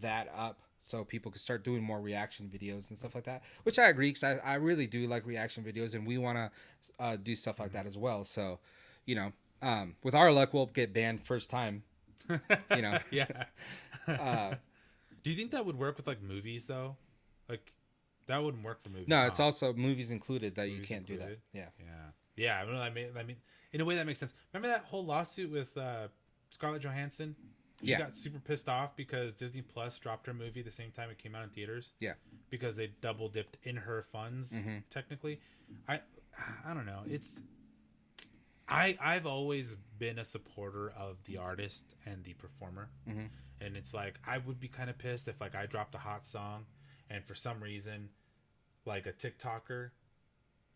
that up so people can start doing more reaction videos and stuff like that, which I agree, because I really do like reaction videos, and we want to do stuff like that as well. So, you know, with our luck, we'll get banned first time, you know. Yeah. Do you think that would work with like movies though? Like that wouldn't work for movies. No, huh? it's also movies included that you Movies can't do included? that. Yeah. Yeah. I mean, in a way that makes sense. Remember that whole lawsuit with Scarlett Johansson? She Yeah. got super pissed off because Disney Plus dropped her movie the same time it came out in theaters. Yeah. Because they double dipped in her funds, technically. I don't know. I've always been a supporter of the artist and the performer. And it's like, I would be kind of pissed if like I dropped a hot song and for some reason, like a TikToker,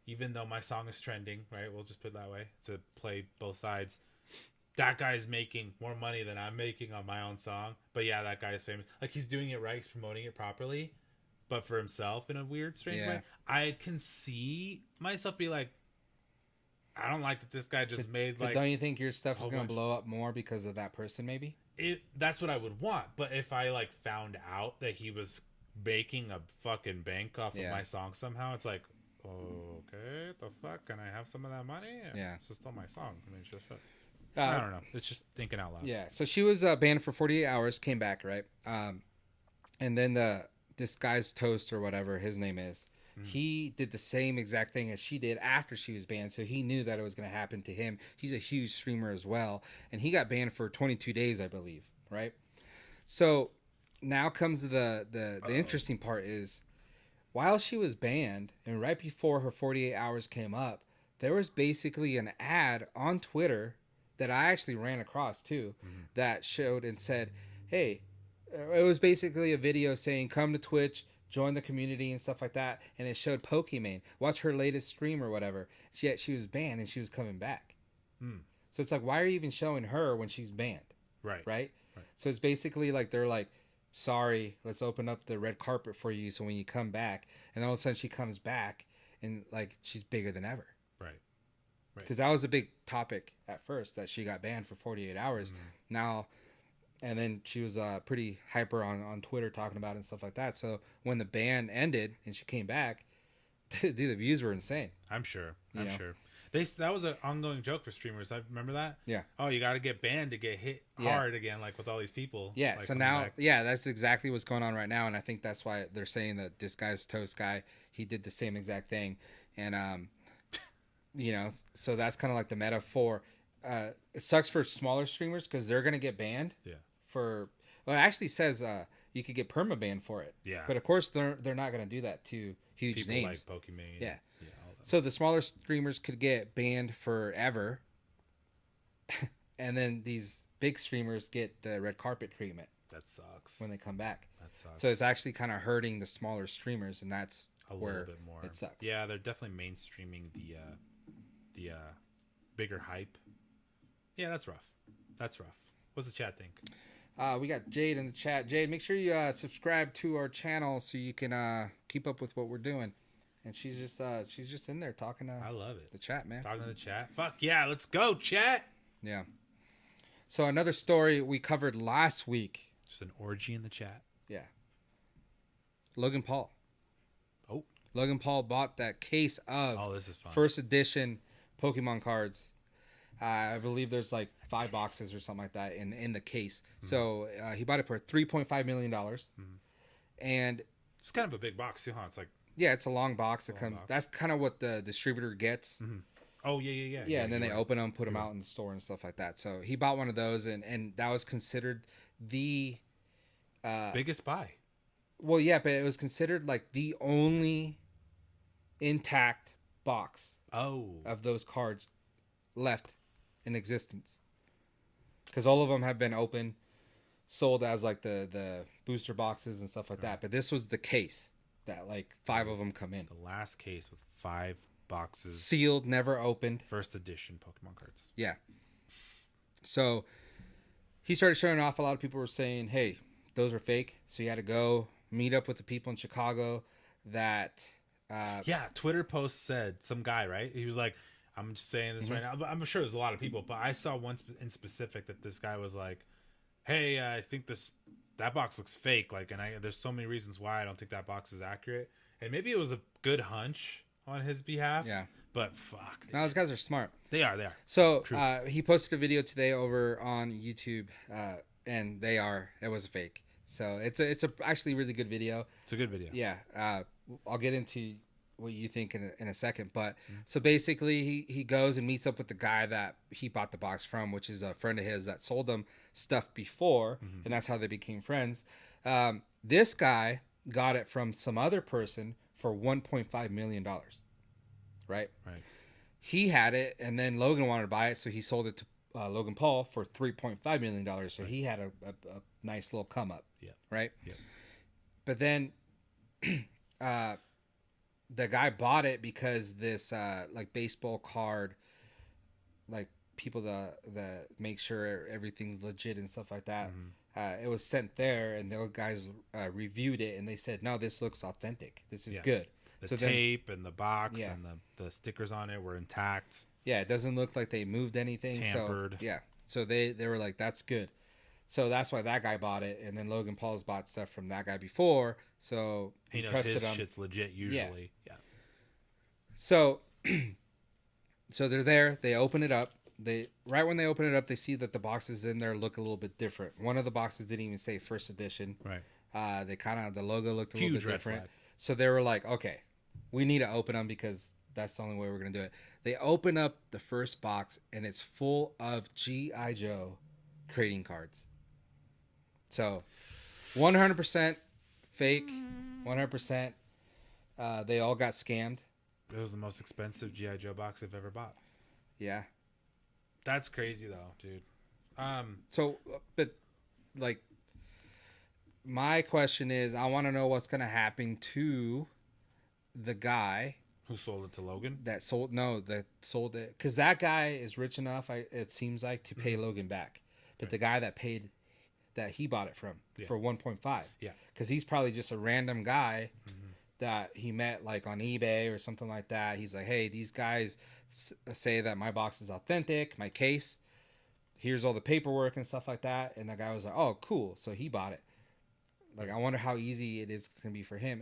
even though my song is trending, right? We'll just put it that way to play both sides. That guy's making more money than I'm making on my own song. But yeah, that guy is famous. Like, he's doing it right. He's promoting it properly. But for himself in a weird, strange way. I can see myself be like, I don't like that this guy just made like... But don't you think your stuff is whole going to bunch. blow up more because of that person maybe? That's what I would want. But if I like found out that he was making a fucking bank off of my song somehow, it's like, okay, the fuck? Can I have some of that money? Yeah. It's just on my song. I mean, it's just... I don't know. It's just thinking out loud. Yeah. So she was banned for 48 hours, came back, right? And then this guy's toast or whatever his name is, he did the same exact thing as she did after she was banned. So he knew that it was going to happen to him. He's a huge streamer as well. And he got banned for 22 days, I believe, right? So now comes the interesting part is, while she was banned and right before her 48 hours came up, there was basically an ad on Twitter that I actually ran across too, that showed and said, hey, it was basically a video saying, come to Twitch, join the community and stuff like that. And it showed Pokimane, watch her latest stream or whatever. Yet she was banned and she was coming back. So it's like, why are you even showing her when she's banned? Right. So it's basically like, they're like, sorry, let's open up the red carpet for you. So when you come back, and all of a sudden she comes back and like, she's bigger than ever. Because that was a big topic at first, that she got banned for 48 hours. Now, and then she was pretty hyper on Twitter talking about it and stuff like that. So when the ban ended and she came back, dude, the views were insane. I'm sure. You know? Sure. That was an ongoing joke for streamers. I remember that. Yeah. Oh, you got to get banned to get hit hard again, like with all these people. Yeah. Like, so coming now, back. that's exactly what's going on right now. And I think that's why they're saying that this guy's toast guy, he did the same exact thing. And, you know, so that's kind of like the metaphor. It sucks for smaller streamers because they're going to get banned. Yeah. Well, it actually says you could get perma-banned for it. Yeah. But of course, they're not going to do that to huge People names. like Pokimane. Yeah. All that. So the smaller streamers could get banned forever. And then these big streamers get the red carpet treatment That sucks. when they come back. That sucks. So it's actually kind of hurting the smaller streamers, and that's a where little bit more. it sucks. Yeah, they're definitely mainstreaming the bigger hype. Yeah, that's rough. What's the chat think? We got Jade in the chat. Jade, make sure you subscribe to our channel so you can keep up with what we're doing. And she's just in there talking to I love it. the chat, man. Talking to the chat. Fuck yeah, let's go, chat. Yeah. So another story we covered last week. Just an orgy in the chat. Yeah. Logan Paul. Oh. Logan Paul bought that case of This is fun. first edition Pokemon cards. I believe there's like 5 boxes or something like that in the case. So he bought it for $3.5 million. And It's kind of a big box too, huh? It's like, yeah, it's a long box that comes. box. That's kind of what the distributor gets. oh yeah. Yeah, and then they you're right. open them, put them out in the store and stuff like that. So he bought one of those, and that was considered the biggest buy. well, yeah, but it was considered like the only intact box of those cards left in existence, because all of them have been sold as like the booster boxes and stuff like that. But this was the case that like 5 of them come in. The last case with 5 boxes, Sealed, never opened. first edition Pokemon cards. Yeah. So he started showing off. A lot of people were saying, hey, those are fake. So you had to go meet up with the people in Chicago that... Yeah, Twitter post said, some guy, right? He was like, I'm just saying this right now, but I'm sure there's a lot of people, but I saw one in specific that this guy was like, hey, I think that box looks fake. Like, and there's so many reasons why I don't think that box is accurate. And maybe it was a good hunch on his behalf. Yeah. But fuck. Now those guys are smart. They are. So he posted a video today over on YouTube, and it was a fake. So it's actually really good video. It's a good video. Yeah. I'll get into what you think in a second. But so basically he goes and meets up with the guy that he bought the box from, which is a friend of his that sold him stuff before. And that's how they became friends. This guy got it from some other person for $1.5 million. Right. He had it, and then Logan wanted to buy it, so he sold it to Logan Paul for $3.5 million. So he had a nice little come up. Yeah. Right. Yeah. But then the guy bought it because this like baseball card, like people that make sure everything's legit and stuff like that. It was sent there, and those guys reviewed it, and they said, no, this looks authentic. This is good. The tape and the box and the stickers on it were intact. Yeah, it doesn't look like they moved anything. Tampered. So, yeah. So they were like, that's good. So that's why that guy bought it. And then Logan Paul's bought stuff from that guy before. So he knows his shit's legit usually. Yeah. So they're there. They open it up. Right when they open it up, they see that the boxes in there look a little bit different. One of the boxes didn't even say first edition. Right. The logo looked a little bit different. Flag. So they were like, okay, we need to open them because that's the only way we're going to do it. They open up the first box, and it's full of G.I. Joe trading cards. So 100% fake, 100%. They all got scammed. It was the most expensive G.I. Joe box I've ever bought. Yeah. That's crazy, though, dude. So, but, like, my question is, I want to know what's going to happen to the guy who sold it to Logan? That sold it. Because that guy is rich enough, it seems like, to pay Logan back. But the guy that he bought it from for 1.5. Yeah. Because he's probably just a random guy that he met like on eBay or something like that. He's like, hey, these guys say that my box is authentic, my case. Here's all the paperwork and stuff like that. And the guy was like, oh, cool. So he bought it. Like, I wonder how easy it is going to be for him.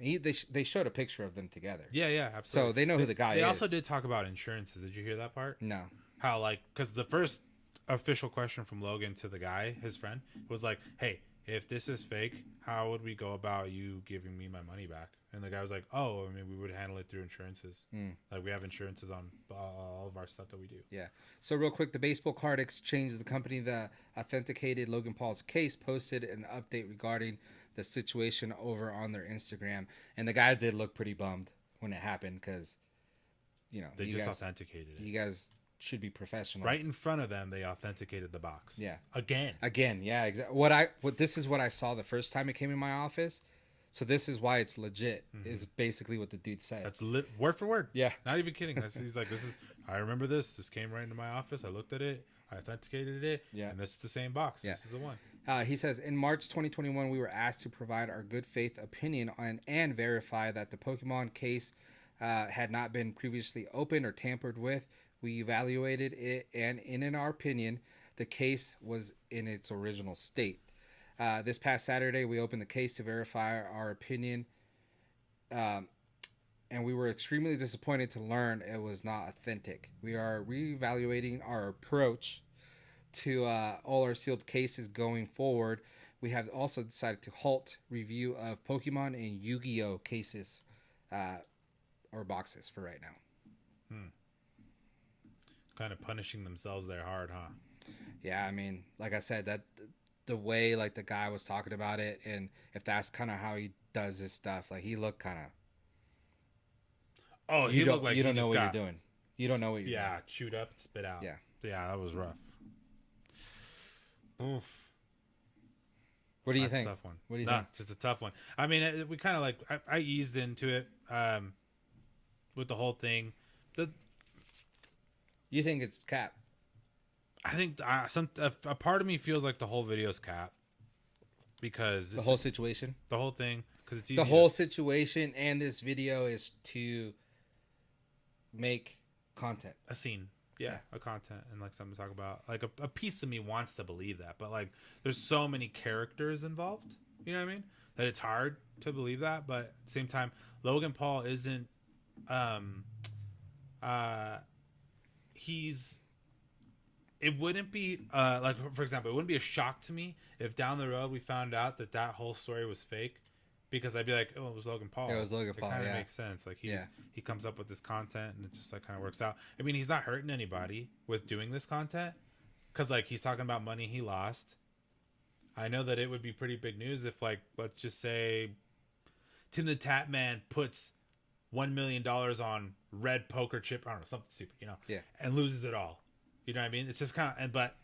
They showed a picture of them together. Yeah, absolutely. So they know who the guy is. They also did talk about insurances. Did you hear that part? No. How, like, because the first official question from Logan to the guy, his friend, was like, hey, if this is fake, how would we go about you giving me my money back? And the guy was like, oh, I mean, we would handle it through insurances. Like, we have insurances on all of our stuff that we do. Yeah. So real quick, the baseball card exchange, the company that authenticated Logan Paul's case, posted an update regarding the situation over on their Instagram. And the guy did look pretty bummed when it happened because, you know, they just authenticated it. You guys should be professionals. Right in front of them, they authenticated the box. Yeah. Again, yeah, exactly. This is what I saw the first time it came in my office. So this is why it's legit. Is basically what the dude said. That's word for word. Yeah. Not even kidding. He's like, I remember this. This came right into my office. I looked at it. I authenticated it. Yeah. And this is the same box. Yeah. This is the one. He says, in March 2021, we were asked to provide our good faith opinion on and verify that the Pokemon case had not been previously opened or tampered with. We evaluated it, and in our opinion, the case was in its original state. This past Saturday, we opened the case to verify our opinion, and we were extremely disappointed to learn it was not authentic. We are reevaluating our approach to all our sealed cases going forward. We have also decided to halt review of Pokemon and Yu-Gi-Oh cases or boxes for right now. Kind of punishing themselves there hard, huh? Yeah, I mean, like I said, that the way like the guy was talking about it, and if that's kind of how he does his stuff, like he looked kind of. Oh, he looked like you don't know what you're doing. You don't know what you're doing. Yeah, chewed up, spit out. Yeah, that was rough. Oof. What do you That's think? a tough one. What do you No, think? it's just a tough one. I mean, we kind of like I eased into it with the whole thing. You think it's cap? I think a part of me feels like the whole video's cap because The whole situation? the whole thing, because it's easy The whole situation and this video is to make content. a scene. Yeah, a content and like something to talk about. Like a piece of me wants to believe that, but like there's so many characters involved. You know what I mean? That it's hard to believe that, but at the same time, Logan Paul isn't. He's. It wouldn't be like, for example, it wouldn't be a shock to me if down the road we found out that whole story was fake, because I'd be like, oh, it was Logan Paul. It was Logan Paul. It kind of Yeah. makes sense. Like he comes up with this content and it just like kind of works out. I mean, he's not hurting anybody with doing this content, because like he's talking about money he lost. I know that it would be pretty big news if, like, let's just say Tim the Tap Man puts $1 million on red poker chip, I don't know, something stupid, you know, and loses it all. You know what I mean? It's just kind of, but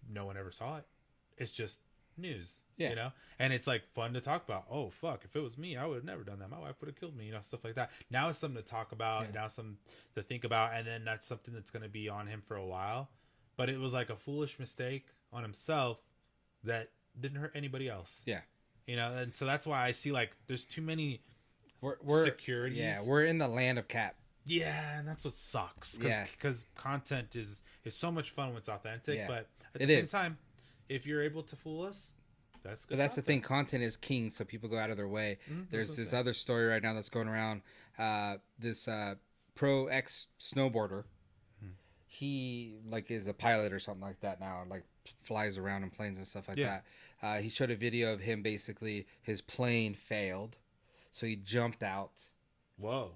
no one ever saw it. It's just news, you know? And it's like fun to talk about. Oh, fuck, if it was me, I would have never done that. My wife would have killed me, you know, stuff like that. Now it's something to talk about, now something to think about, and then that's something that's going to be on him for a while. But it was like a foolish mistake on himself that didn't hurt anybody else. Yeah. You know, and so that's why I see like there's too many securities. Yeah, we're in the land of cap. Yeah, and that's what sucks. Yeah. Because content is so much fun when it's authentic, but at the It same is. time, if you're able to fool us, that's good. But that's the thing. Content is king, so people go out of their way. There's this other story right now that's going around. This pro ex snowboarder. He like is a pilot or something like that now. Like flies around in planes and stuff like that. He showed a video of him. Basically, his plane failed, so he jumped out. Whoa.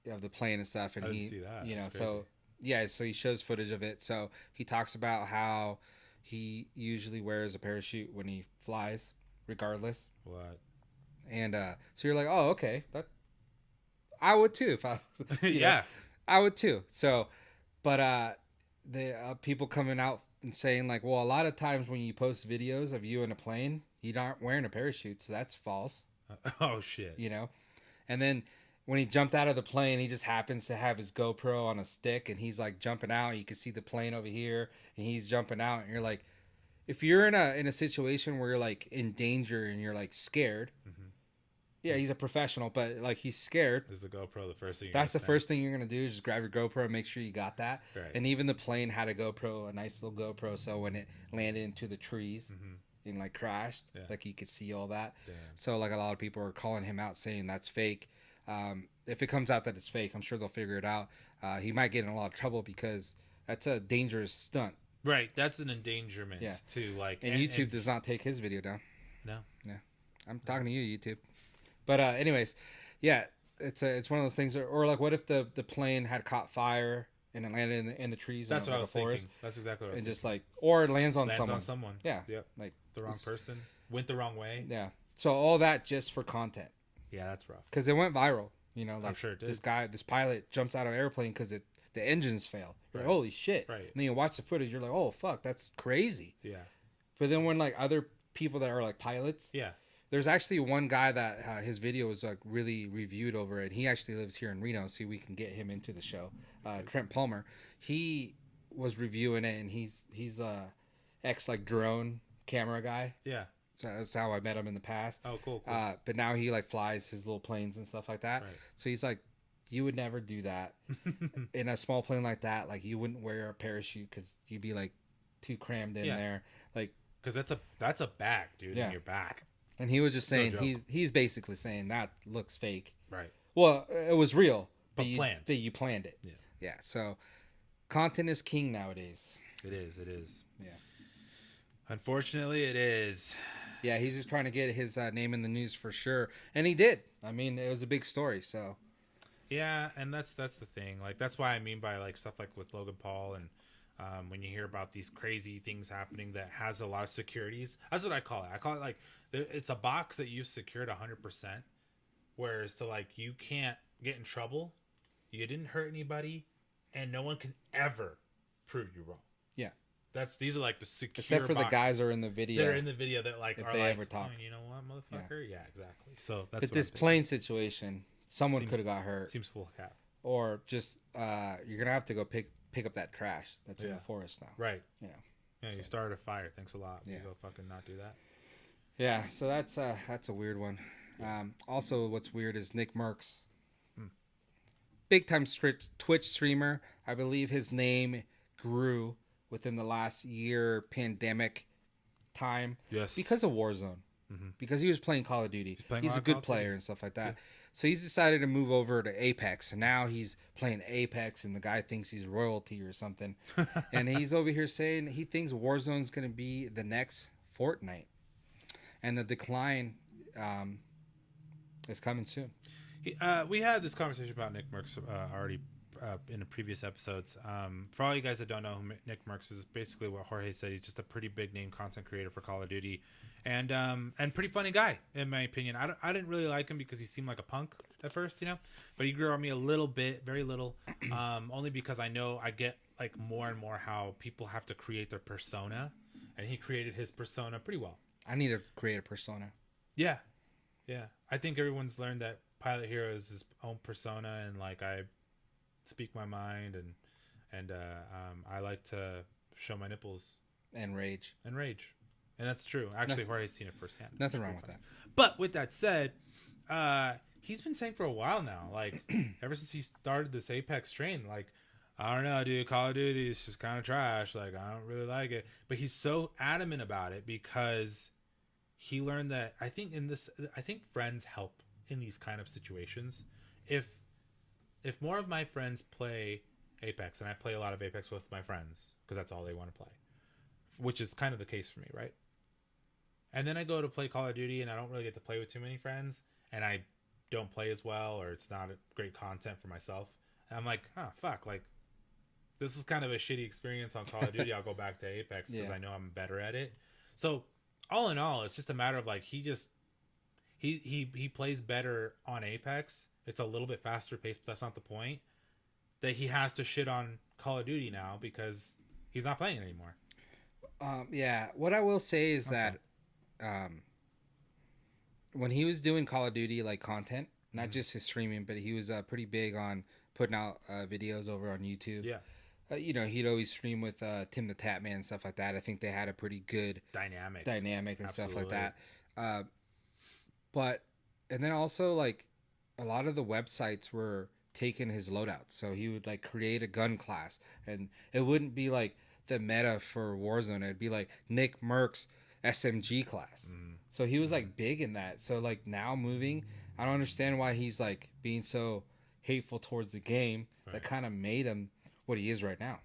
Of the plane and stuff, and I he, didn't see that. you know, That's so so he shows footage of it. So he talks about how he usually wears a parachute when he flies, regardless. What? And so you're like, oh, okay, that I would too if I was, know, I would too. So, but the people coming out and saying like, well, a lot of times when you post videos of you in a plane, you aren't wearing a parachute, so that's false. Oh shit. You know, and then when he jumped out of the plane, he just happens to have his GoPro on a stick, and he's like jumping out. You can see the plane over here, and he's jumping out. And you're like, if you're in a situation where you're like in danger and you're like scared, yeah, he's a professional, but like he's scared. Is the GoPro the first thing? That's the first thing you're gonna do is just grab your GoPro and make sure you got that. Right. And even the plane had a GoPro, a nice little GoPro, so when it landed into the trees and like crashed, like you could see all that. Damn. So like a lot of people are calling him out saying that's fake. If it comes out that it's fake, I'm sure they'll figure it out. He might get in a lot of trouble because that's a dangerous stunt. Right, that's an endangerment to like. And YouTube does not take his video down. No. Yeah, I'm talking to you, YouTube. But anyways, yeah, it's one of those things. Or like, what if the plane had caught fire and it landed in the trees? That's in what like I was a forest, thinking. That's exactly what I was and thinking. just like, or it lands on Lands someone. on someone. Yeah. Yep. Like the wrong person went the wrong way. Yeah. So all that just for content. Yeah, that's rough. Because it went viral. You know, like I'm sure it did. This pilot jumps out of an airplane because the engines fail. You're like, holy shit. Right. And then you watch the footage, you're like, oh fuck, that's crazy. Yeah. But then when like other people that are like pilots, there's actually one guy that his video was like really reviewed over it. He actually lives here in Reno, so we can get him into the show. Trent Palmer, he was reviewing it, and he's ex like drone camera guy. Yeah. So that's how I met him in the past. Oh, cool. But now he like flies his little planes and stuff like that. Right. So he's like, you would never do that in a small plane like that. Like you wouldn't wear a parachute because you'd be like too crammed in there. Like because that's a bag, dude, in your back. And he was just saying he's basically saying that looks fake. Right. Well, it was real, but planned. But you planned it. Yeah. So content is king nowadays. It is. It is. Yeah. Unfortunately, it is. Yeah, he's just trying to get his name in the news for sure, and he did. I mean, it was a big story. So. Yeah, and that's the thing. Like that's why I mean by like stuff like with Logan Paul and when you hear about these crazy things happening that has a lot of securities. That's what I call it. I call it like it's a box that you've secured 100%. Whereas to like you can't get in trouble, you didn't hurt anybody, and no one can ever prove you wrong. Yeah. These are like the secure. Except for the guys who are in the video. That are in the video that like if are they like, ever talk. "Oh, you know what, motherfucker? Yeah, exactly. So that's But what this I'm thinking. plane situation, someone Seems- could have got hurt, Seems full of cap. or just you're gonna have to go pick up that trash that's in the forest now. Right. You know. Yeah, you started a fire. Thanks a lot. Yeah. You go fucking not do that. Yeah. So that's a weird one. Also, what's weird is Nick Merckx, big time Twitch streamer. I believe his name grew within the last year pandemic time. Yes. Because of Warzone. Because he was playing Call of Duty. He's a good player and stuff like that. Yeah. So he's decided to move over to Apex. And now he's playing Apex and the guy thinks he's royalty or something. And he's over here saying he thinks Warzone's going to be the next Fortnite. And the decline is coming soon. We had this conversation about Nick Merckx already in the previous episodes. For all you guys that don't know who Nick Merckx is, basically what Jorge said. He's just a pretty big name content creator for Call of Duty, and pretty funny guy in my opinion. I didn't really like him because he seemed like a punk at first, you know, but he grew on me a little bit, very little, only because I know I get like more and more how people have to create their persona, and he created his persona pretty well. I need to create a persona. Yeah. I think everyone's learned that Pilot Hero is his own persona, and like I speak my mind, and I like to show my nipples And rage. and that's true. Actually, Jorge's seen it firsthand. Nothing wrong with that. But with that said, he's been saying for a while now, like ever since he started this Apex train, like I don't know, dude, Call of Duty is just kind of trash. Like I don't really like it, but he's so adamant about it because he learned that I think friends help in these kind of situations. If more of my friends play Apex, and I play a lot of Apex with my friends because that's all they want to play, which is kind of the case for me, right? And then I go to play Call of Duty and I don't really get to play with too many friends, and I don't play as well, or it's not great content for myself. And I'm like, fuck, like this is kind of a shitty experience on Call of Duty. I'll go back to Apex because I know I'm better at it. So all in all, it's just a matter of like he plays better on Apex. It's a little bit faster paced, but that's not the point. That he has to shit on Call of Duty now because he's not playing it anymore. Yeah, what I will say is that when he was doing Call of Duty like content, not just his streaming, but he was pretty big on putting out videos over on YouTube. Yeah. You know, he'd always stream with Tim the Tatman and stuff like that. I think they had a pretty good dynamic and stuff like that. And then also like a lot of the websites were taking his loadouts. So he would like create a gun class, and it wouldn't be like the meta for Warzone. It'd be like Nick Merckx SMG class. So he was like big in that. So like now moving, I don't understand why he's like being so hateful towards the game. Right. That kind of made him what he is right now.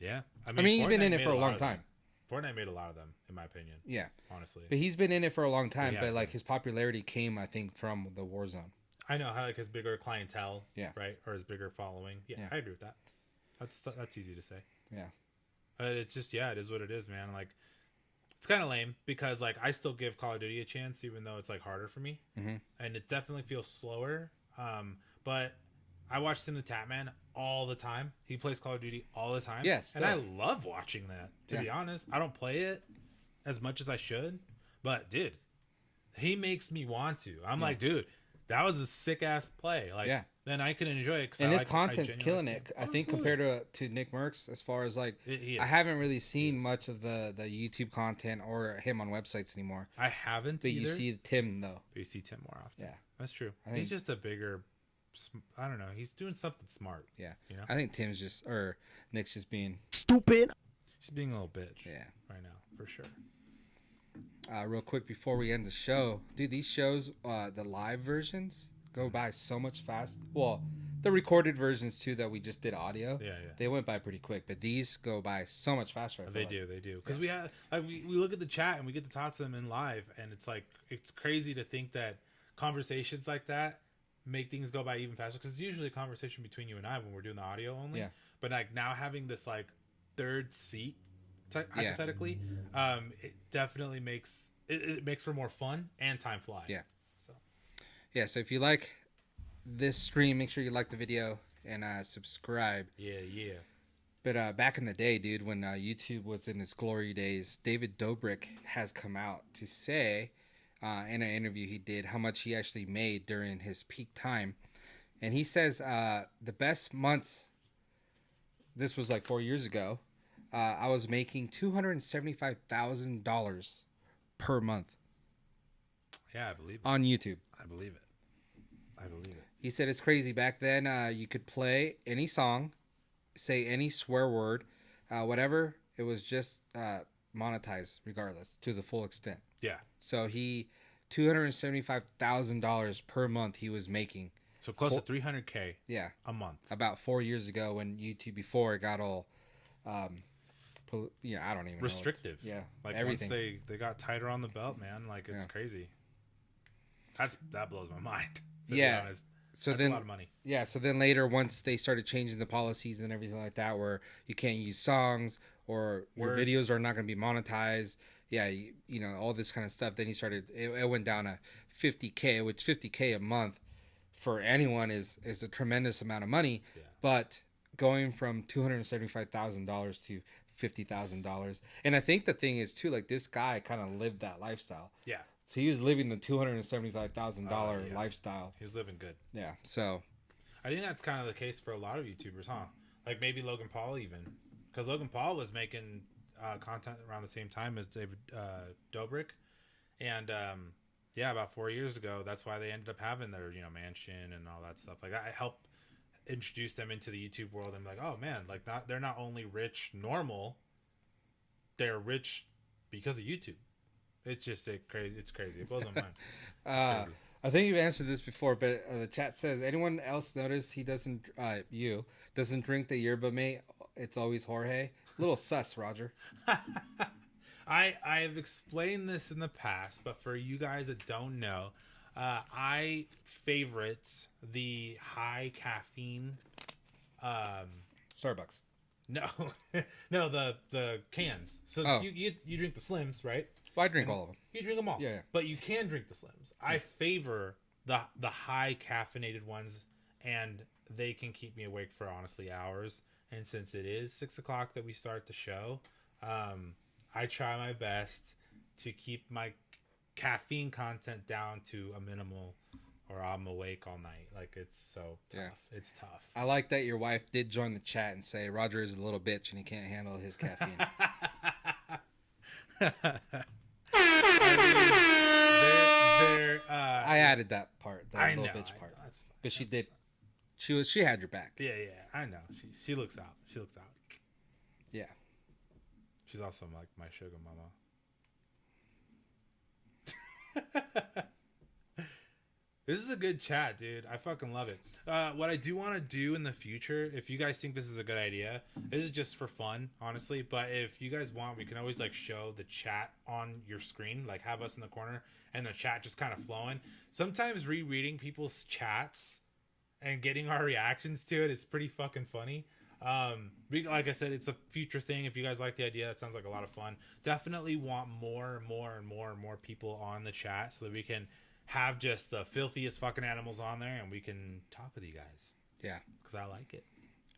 Yeah. I mean he's been in it for a long time. Fortnite made a lot of them, in my opinion. Yeah. Honestly. But he's been in it for a long time, but like his popularity came, I think, from the Warzone. I know how like his bigger clientele, yeah, right, or his bigger following. Yeah, I agree with that. That's easy to say. Yeah, it's just it is what it is, man. Like it's kind of lame because like I still give Call of Duty a chance, even though it's like harder for me, and it definitely feels slower. But I watch Tim the Tatman all the time. He plays Call of Duty all the time. Yes, and I love watching that. To be honest, I don't play it as much as I should, but dude, he makes me want to. I'm like, dude. That was a sick ass play. Like, then I can enjoy it. And his content's killing it. I think compared to Nick Merckx, as far as like, I haven't really seen much of the YouTube content or him on websites anymore. I haven't. But either. You see Tim though. But you see Tim more often. Yeah, that's true. He's just a bigger. I don't know. He's doing something smart. Yeah, you know. I think Nick's just being stupid. He's being a little bitch. Yeah, right now for sure. Real quick before we end the show, dude, these shows, the live versions go by so much fast. Well, the recorded versions too that we just did audio, they went by pretty quick. But these go by so much faster. They do. Because we have like we look at the chat and we get to talk to them in live, and it's like it's crazy to think that conversations like that make things go by even faster. Because it's usually a conversation between you and I when we're doing the audio only. Yeah. But like now having this like third seat. Hypothetically, it definitely makes it makes for more fun and time fly. So if you like this stream, make sure you like the video and subscribe. Yeah. But back in the day, dude, when YouTube was in its glory days, David Dobrik has come out to say in an interview he did how much he actually made during his peak time. And he says the best months, this was like 4 years ago, I was making $275,000 per month. Yeah, I believe it. On YouTube. I believe it. He said it's crazy. Back then, you could play any song, say any swear word, whatever. It was just monetized regardless to the full extent. Yeah. So $275,000 per month he was making. So close to $300K. Yeah. A month. About 4 years ago when YouTube, before it got all, I don't even know. Restrictive. Yeah. Like everything. once they got tighter on the belt, man, like it's crazy. That blows my mind. To be honest. So that's then, a lot of money. Yeah. So then later, once they started changing the policies and everything like that, where you can't use songs or your videos are not going to be monetized. Yeah. You know, all this kind of stuff. Then he started, it went down to $50K, which $50K a month for anyone is a tremendous amount of money. Yeah. But going from $275,000 to $50,000. And I think the thing is too, like this guy kind of lived that lifestyle. Yeah. So he was living the $275,000 lifestyle. He was living good. Yeah. So I think that's kind of the case for a lot of YouTubers, huh? Like maybe Logan Paul even, because Logan Paul was making content around the same time as David Dobrik, and about 4 years ago, that's why they ended up having their mansion and all that stuff. Like I helped introduce them into the YouTube world and like, oh man, like they're not only rich normal, they're rich because of YouTube. It's just crazy. It's crazy. It blows my mind. I think you've answered this before, but the chat says, anyone else notice he doesn't drink the yerba mate? It's always Jorge. Little sus, Roger. I've explained this in the past, but for you guys that don't know, I favorite the high caffeine. Starbucks. No, no, the cans. So you drink the Slims, right? Well, I drink all of them. You drink them all. Yeah. But you can drink the Slims. I favor the high caffeinated ones, and they can keep me awake for honestly hours. And since it is 6 o'clock that we start the show, I try my best to keep my caffeine content down to a minimal, or I'm awake all night. Like it's so tough. Yeah. It's tough. I like that your wife did join the chat and say Roger is a little bitch and he can't handle his caffeine. I added that part, the little bitch part. But she did. She had your back. Yeah, I know. She looks out. Yeah. She's also like my sugar mama. This is a good chat, dude. I fucking love it. What I do want to do in the future, if you guys think this is a good idea, this is just for fun, honestly. But if you guys want, we can always like show the chat on your screen, like have us in the corner and the chat just kind of flowing. Sometimes rereading people's chats and getting our reactions to it is pretty fucking funny. Like I said, it's a future thing. If you guys like the idea, that sounds like a lot of fun. Definitely want more people on the chat so that we can have just the filthiest fucking animals on there and we can talk with you guys. Yeah. Because I like it.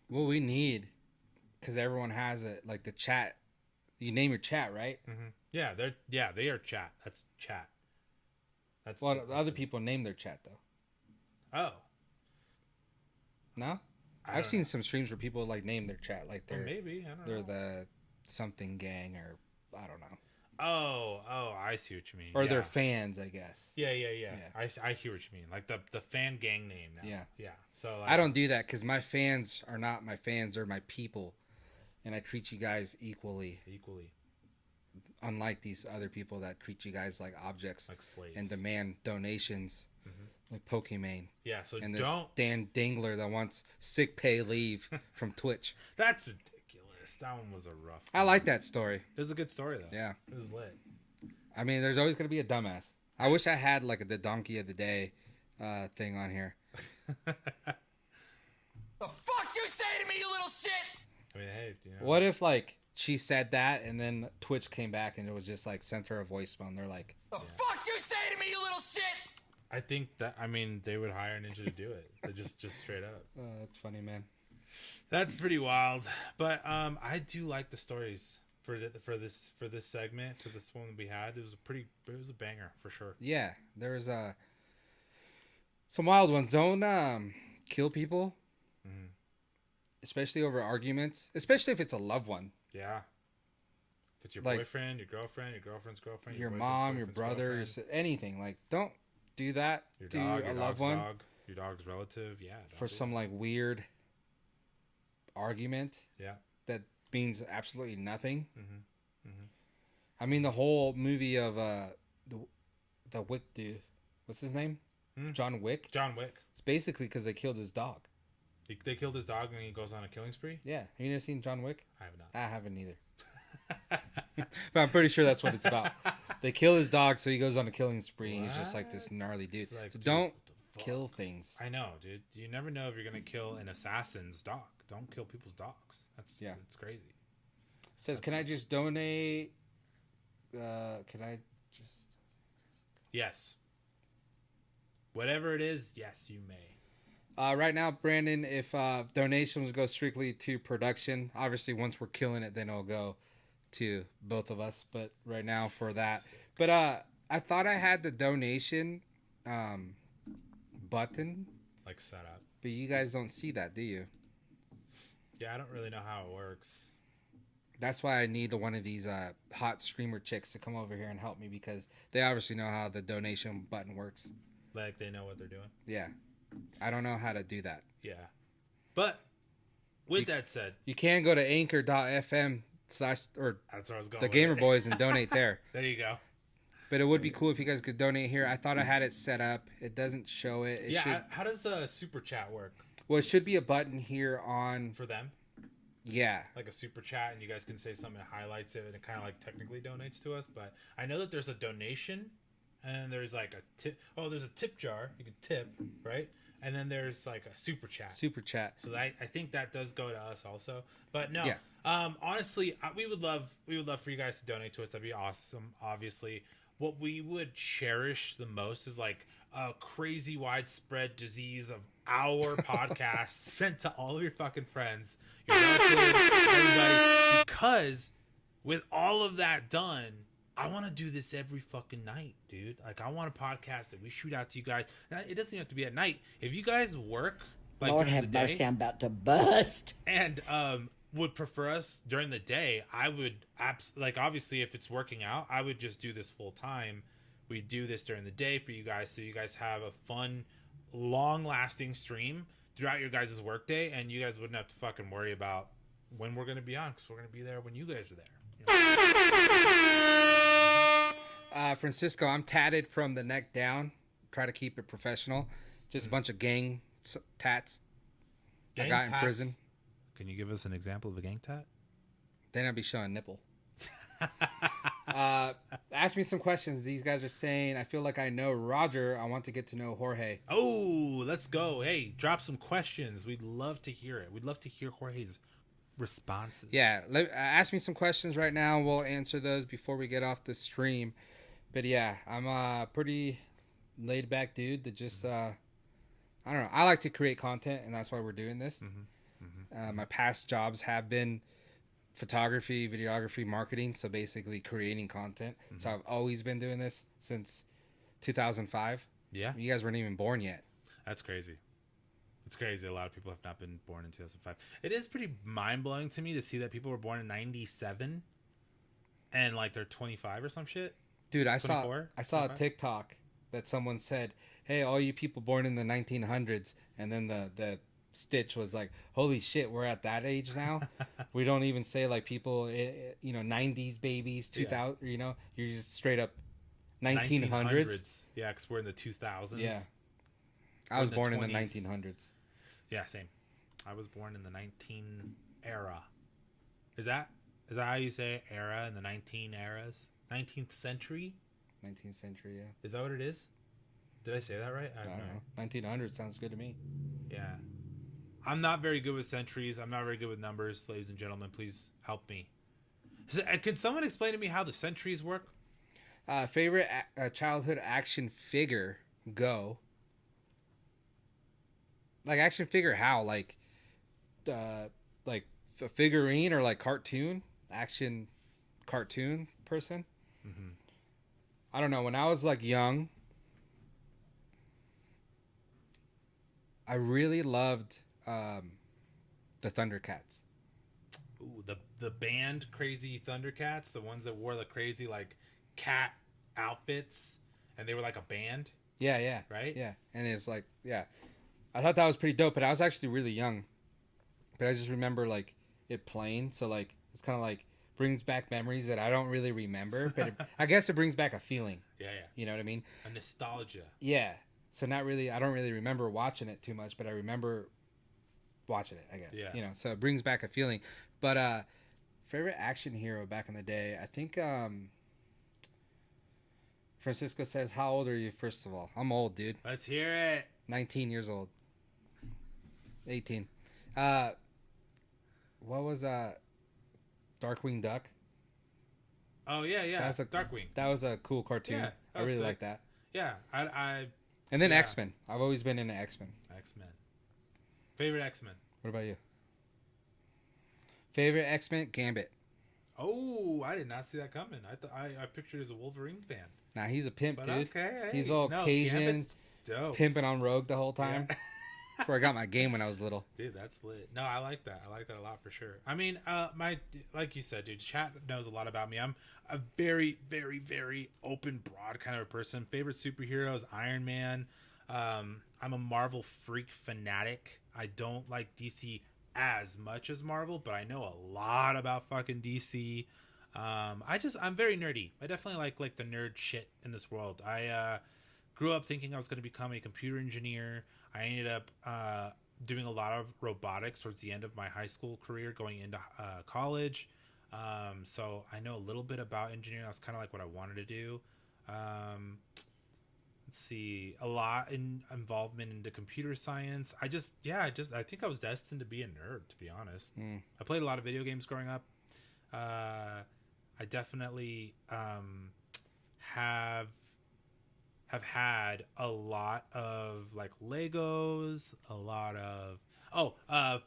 What we need, because everyone has it, like the chat. You name your chat, right? Mm-hmm. Yeah, they are chat. That's chat. That's other people name their chat though. Oh. No? I've seen some streams where people like name their chat like they're maybe, I don't know. They're the something gang or I don't know. Oh, I see what you mean. Or they're fans, I guess. Yeah. I hear what you mean. Like the fan gang name now. Yeah. So like, I don't do that because my fans are not my fans; they're my people, and I treat you guys equally. Unlike these other people that treat you guys like objects, like slaves, and demand donations, like Pokemon. Yeah. So and don't. This Dan Dingler that wants sick pay leave from Twitch. That's ridiculous. That one was a rough one. I like that story. It was a good story though. Yeah. It was lit. I mean, there's always gonna be a dumbass. I wish I had like the donkey of the day thing on here. The fuck you say to me, you little shit? I mean, hey, What if like she said that and then Twitch came back and it was just like sent her a voicemail and they're like, the fuck you say to me, you little shit? I think that they would hire a ninja to do it. They just straight up. That's funny, man. That's pretty wild. But I do like the stories for this segment, for this one we had. It was a banger for sure. Yeah, there's some wild ones. Don't kill people, especially over arguments. Especially if it's a loved one, Yeah. If it's your Like- boyfriend, your girlfriend's girlfriend, your boyfriend's mom, your boyfriend's brother, girlfriend, anything. Like, don't do that your to dog, a your loved dog's one dog, your dog's relative. Yeah. don't for do some like weird argument that. Yeah. that means absolutely nothing. Mhm. Mhm. I mean, the whole movie of the Wick dude, what's his name? John Wick. John Wick. It's basically because they killed his dog. They killed his dog and he goes on a killing spree. Yeah, have you never seen John Wick? I have not. I haven't either. But I'm pretty sure that's what it's about. They kill his dog, so he goes on a killing spree. And he's just like this gnarly dude. It's like, So dude, don't what the fuck? kill things. I know, dude. You never know if you're gonna kill an assassin's dog. Don't kill people's dogs. It's crazy. Says, can I just donate? Can I just? Yes. Whatever it is, yes, you may. Right now, Brandon, if donations go strictly to production, obviously once we're killing it, then it'll go to both of us. But right now for that, but I thought I had the donation button, Like set up. but you guys don't see that, do you? Yeah, I don't really know how it works. That's why I need one of these hot streamer chicks to come over here and help me because they obviously know how the donation button works. Like they know what they're doing. Yeah, I don't know how to do that. Yeah. But with that said, You can go to anchor.fm/ or that's where I was going. the with Gamer it. Boys and donate there. There you go. But it would be cool if you guys could donate here. I thought I had it set up. It doesn't show it. How does super chat work Well, it should be a button here on. for them? Yeah. Like a super chat, and you guys can say something that highlights it, and it kind of like technically donates to us. But I know that there's a donation, and there's like a tip. Oh, there's a tip jar. You can tip, right? And then there's like a super chat. Super chat. So I think that does go to us also. But no, Yeah. honestly, we would love for you guys to donate to us. That'd be awesome. Obviously, what we would cherish the most is like a crazy widespread disease of our podcast sent to all of your fucking friends, your relatives, everybody. Because with all of that done, I want to do this every fucking night, dude. Like, I want a podcast that we shoot out to you guys. Now, it doesn't even have to be at night. If you guys work, like, Lord during have the day, mercy, I'm about to bust. and would prefer us during the day, I would obviously if it's working out, I would just do this full time. We do this during the day for you guys, so you guys have a fun, long-lasting stream throughout your guys' workday, and you guys wouldn't have to fucking worry about when we're gonna be on, because we're gonna be there when you guys are there. You know? Francisco, I'm tatted from the neck down. Try to keep it professional. Just a bunch of gang tats. I got in tats. prison. Can you give us an example of a gang tat? Then I'd be showing nipple. Ask me some questions. These guys are saying, I feel like I know Roger. I want to get to know Jorge. Oh, let's go. Hey, drop some questions. We'd love to hear it. We'd love to hear Jorge's responses. Yeah, ask me some questions right now. We'll answer those before we get off the stream. But yeah, I'm a pretty laid back dude that just, I don't know. I like to create content, and that's why we're doing this. My past jobs have been photography, videography, marketing. So basically creating content. So I've always been doing this since 2005. Yeah. You guys weren't even born yet. That's crazy. It's crazy. A lot of people have not been born in 2005. It is pretty mind-blowing to me to see that people were born in 97 and like they're 25 or some shit. Dude, I saw 24? a 25? TikTok that someone said, "Hey, all you people born in the 1900s," and then the stitch was like, "Holy shit, we're at that age now." We don't even say like people, 90s babies, 2000. You know, you're just straight up 1900s. Yeah, because we're in the 2000s. Yeah, I We're was in the born in 20s. the 1900s. Yeah, same. I was born in the 19 era. Is that how you say era in the 19 eras? 19th century? 19th century, yeah. Is that what it is? Did I say that right? I don't know. 1900 sounds good to me. Yeah. I'm not very good with centuries. I'm not very good with numbers, ladies and gentlemen. Please help me. Can someone explain to me how the centuries work? Favorite childhood action figure? Go. Like action figure? How? Like like a figurine or like action cartoon person. I don't know. When I was like young, I really loved the Thundercats. Ooh, the band Crazy Thundercats, the ones that wore the crazy like cat outfits, and they were like a band. Yeah. Right? Yeah. And it's like, yeah. I thought that was pretty dope, but I was actually really young. But I just remember like it playing, so like it's kind of like brings back memories that I don't really remember, but I guess it brings back a feeling. Yeah. You know what I mean? A nostalgia. Yeah. So not really. I don't really remember watching it too much, but I remember watching it. I guess. Yeah. You know. So it brings back a feeling. But favorite action hero back in the day, I think. Francisco says, "How old are you?" First of all, I'm old, dude. Let's hear it. 19 years old. 18. What was Darkwing Duck? Oh yeah. That was Darkwing. That was a cool cartoon. Yeah, that I was really sick. like that. Yeah, I And then Yeah. X-Men. I've always been into X-Men. X-Men. Favorite X-Men. What about you? Favorite X-Men? Gambit. Oh, I did not see that coming. I pictured as a Wolverine fan. Nah, he's a pimp, But dude. okay, He's hey, all no, Cajun, Gambit's dope. pimping on Rogue the whole time. Yeah. Before I got my game when I was little. Dude, that's lit. No, I like that. I like that a lot for sure. I mean, like you said, dude, chat knows a lot about me. I'm a very, very, very open, broad kind of a person. Favorite superhero is Iron Man. I'm a Marvel freak fanatic. I don't like DC as much as Marvel, but I know a lot about fucking DC. I'm very nerdy. I definitely like the nerd shit in this world. I grew up thinking I was going to become a computer engineer. I ended up doing a lot of robotics towards the end of my high school career, going into college. So I know a little bit about engineering. That's kind of like what I wanted to do. Let's see, a lot in involvement into computer science. I think I was destined to be a nerd, to be honest. I played a lot of video games growing up. I definitely have had a lot of like Legos, a lot of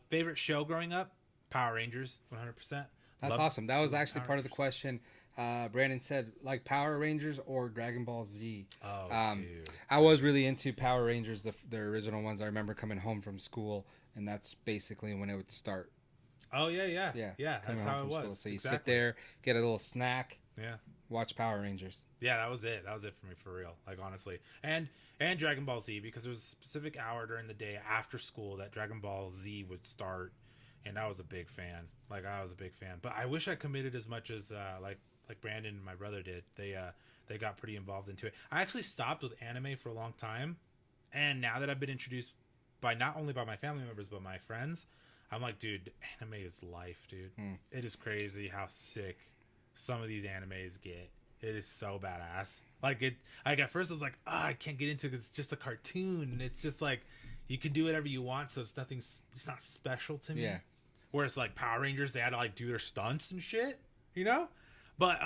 favorite show growing up, Power Rangers, 100%. That's awesome. That was actually part of the question. Brandon said like Power Rangers or Dragon Ball Z. Oh, dude. I was really into Power Rangers, the original ones. I remember coming home from school, and that's basically when it would start. Oh yeah. Coming That's home how it from was. school. So you sit Exactly. there, get a little snack, Yeah. watch Power Rangers. Yeah, that was it. That was it for me, for real. Like, honestly. And Dragon Ball Z, because there was a specific hour during the day after school that Dragon Ball Z would start, and I was a big fan. Like, I was a big fan. But I wish I committed as much as, like Brandon and my brother did. They got pretty involved into it. I actually stopped with anime for a long time, and now that I've been introduced not only by my family members, but my friends, I'm like, dude, anime is life, dude. It is crazy how sick some of these animes get. It is so badass. Like at first I was like, I can't get into it because it's just a cartoon, and it's just like you can do whatever you want, so it's not special to me. Yeah. Whereas like Power Rangers, they had to like do their stunts and shit, you know? But